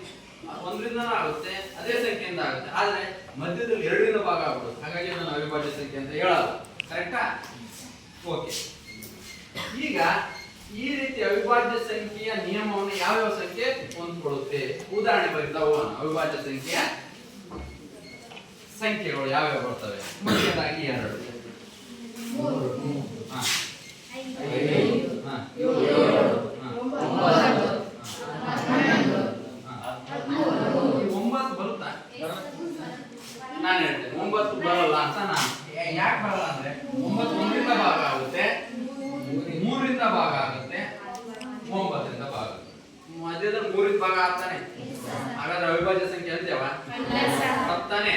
1 ರಿಂದನೂ ಆಗುತ್ತೆ, ಅದೇ ಸಂಖ್ಯೆಯಿಂದ ಆಗುತ್ತೆ, ಆದ್ರೆ ಮಧ್ಯದಲ್ಲಿ 2 ರಿಂದ ಭಾಗ ಆಗ್ಬಿಡುತ್ತೆ. ಹಾಗಾಗಿ ಅದನ್ನು ಅವಿಭಾಜ್ಯ ಸಂಖ್ಯೆ ಅಂತ ಹೇಳಲ್ಲ. ಕರೆಕ್ಟಾ? ಓಕೆ, ಈಗ ಈ ರೀತಿ ಅವಿಭಾಜ್ಯ ಸಂಖ್ಯೆಯ ನಿಯಮವನ್ನು ಯಾವ್ಯಾವ ಸಂಖ್ಯೆ ಹೊಂದ್ಕೊಳ್ಳುತ್ತೆ? ಉದಾಹರಣೆ ಬರೀತಾ ಹೋಗೋಣ. ಅವಿಭಾಜ್ಯ ಸಂಖ್ಯೆಯ ಸಂಖ್ಯೆಗಳು ಯಾವ್ಯಾವ ಬರ್ತವೆ? ಮೊದಲನೇದಾಗಿ 2, 3, 9 ಬರುತ್ತಾ? ನಾನು ಹೇಳ್ತೇನೆ 9 ಬರಲ್ಲ ಅಂತ. ನಾನು ಯಾಕೆ ಬರಲ್ಲ ಅಂದ್ರೆ 9 1 ರಿಂದ ಭಾಗ ಆಗುತ್ತೆ, 3 ರಿಂದ ಭಾಗ ಆಗುತ್ತೆ, 9 ರಿಂದ ಭಾಗ ಆಗುತ್ತೆ. ಮಧ್ಯದಲ್ಲಿ 3 ರಿಂದ ಭಾಗ ಆಗ್ತಾನೆ. ಹಾಗಾದ್ರೆ ಅವಿಭಾಜ್ಯ ಸಂಖ್ಯೆ ಅಂತೇವಾ? ತಪ್ಪಾನೆ.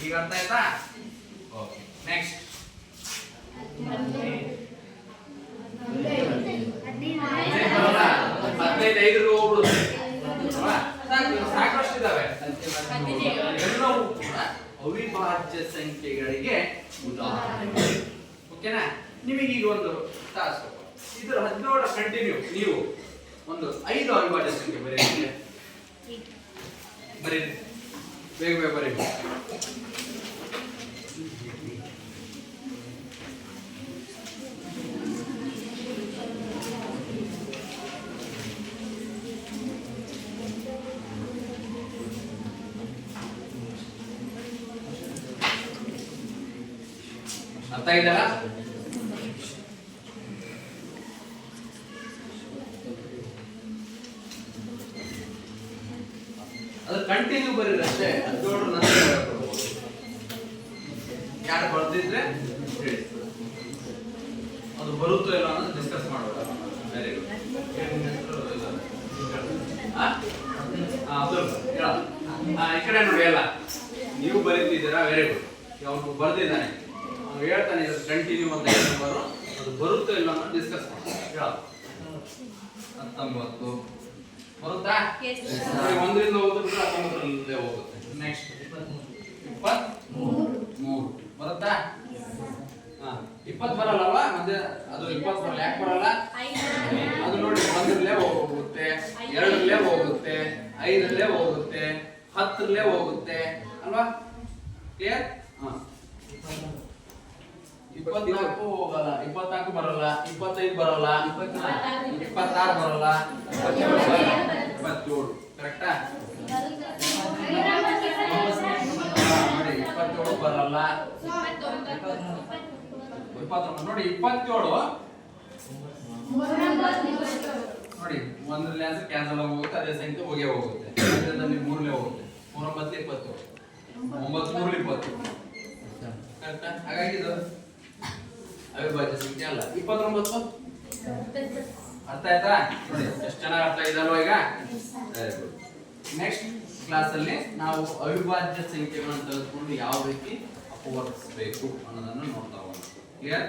ಈಗ ಅರ್ಥ ಆಯ್ತಾ? ಓಕೆ, ನೆಕ್ಸ್ಟ್ 15 ಹೋಗ್ಬಿಡುತ್ತೆ. ಸಾಕಷ್ಟು ಇದಾವೆ. ಎಲ್ಲವೂ ಕೂಡ ಅವಿಭಾಜ್ಯ ಸಂಖ್ಯೆಗಳಿಗೆ ಉದಾಹರಣೆ. ಓಕೆನಾ? ನಿಮಗೆ ಈಗ ಒಂದು ಟಾಸ್ಕ್, ಇದರ 17 ಕಂಟಿನ್ಯೂ ನೀವು ಒಂದು 5 ಅವಿಭಾಜ್ಯ ಸಂಖ್ಯೆ ಬರೀರಿ. ಬೇಗ ಬೇಗ ಬರೀ. ಅರ್ಥ ಇದೆಯಲ್ಲ? ಅದು ಕಂಟಿನ್ಯೂ ಬರೀರಿ ಅಷ್ಟೇ. ಅದು ನಂತರ ಹೇಳ್ಕೊಡ್ಬೋದು. ಯಾರು ಬರ್ತಿದ್ರೆ ಹೇಳಿ, ಅದು ಬರುತ್ತೋ ಇಲ್ಲ ಅನ್ನೋದು ಡಿಸ್ಕಸ್ ಮಾಡೋಣ. Very good. ಈ ಕಡೆ ನೋಡಿ ಎಲ್ಲ ನೀವು ಬರೀತಿದ್ದೀರಾ. Very good. ಅವನು ಬರ್ದಿದ್ದಾನೆ, ಅವ್ನು ಹೇಳ್ತಾನೆ ಕಂಟಿನ್ಯೂ ಅಂತ ನಂಬರು, ಅದು ಬರುತ್ತೋ ಇಲ್ಲ ಅನ್ನೋದು ಡಿಸ್ಕಸ್ ಮಾಡೋಣ. 19 ಬರುತ್ತಾ? ನೋಡಿ, 1 ರಿಂದ ಹೋಗುತ್ತೆ 19 ಹೋಗುತ್ತೆ. ನೆಕ್ಸ್ಟ್ 23 ಬರುತ್ತಾ? 20 ಬರಲ್ಲವಾ? ಮತ್ತೆ ಅದು 20 ಬರಲ್ಲ. ಯಾಕೆ ಬರಲ್ಲ? ಅದು ನೋಡಿ 1 ಹೋಗುತ್ತೆ, 2 ಹೋಗುತ್ತೆ, 5 ಹೋಗುತ್ತೆ, 10 ಹೋಗುತ್ತೆ ಅಲ್ವಾ? ಕ್ಲಿಯರ್? 24 ಹೋಗಲ್ಲ, 24 ಬರಲ್ಲ, 25 ಬರಲ್ಲ, 26 ಬರಲ್ಲ, 27 ಕರೆಕ್ಟಾ? ನೋಡಿ 27 ಬರಲ್ಲ, 29 ನೋಡಿ 27 ನೋಡಿ 1ರಲ್ಲಿ ಆನ್ಸರ್ ಕ್ಯಾನ್ಸಲ್ ಆಗೋಗುತ್ತೆ, ಅದೇ ಸಂಖ್ಯೆ ಹೋಗುತ್ತೆ. ಅದರಿಂದ ನೀವು 3ನೇ ಹೋಗುತ್ತೆ. 3 9 27 9 3 20 ಕರೆಕ್ಟಾ? ಹಾಗಾಗಿ ಇದು ಅವಿಭಾಜ್ಯ ಸಂಖ್ಯೆ ಅಲ್ಲ. 29 ಅರ್ಥ ಆಯ್ತಾ? ನೋಡಿ ಎಷ್ಟು ಚೆನ್ನಾಗಿ ಅರ್ಥ ಇದಲ್ವಾ ಈಗ? Very good. ನೆಕ್ಸ್ಟ್ ಕ್ಲಾಸ್ ಅಲ್ಲಿ ನಾವು ಅವಿಭಾಜ್ಯ ಸಂಖ್ಯೆಗಳನ್ನು ತೆಗೆದುಕೊಂಡು ಯಾವ ರೀತಿ ಅಪವರ್ತಿಸಬೇಕು ಅನ್ನೋದನ್ನು ನೋಡ್ತಾ ಹೋಗೋಣ. ಕ್ಲಿಯರ್?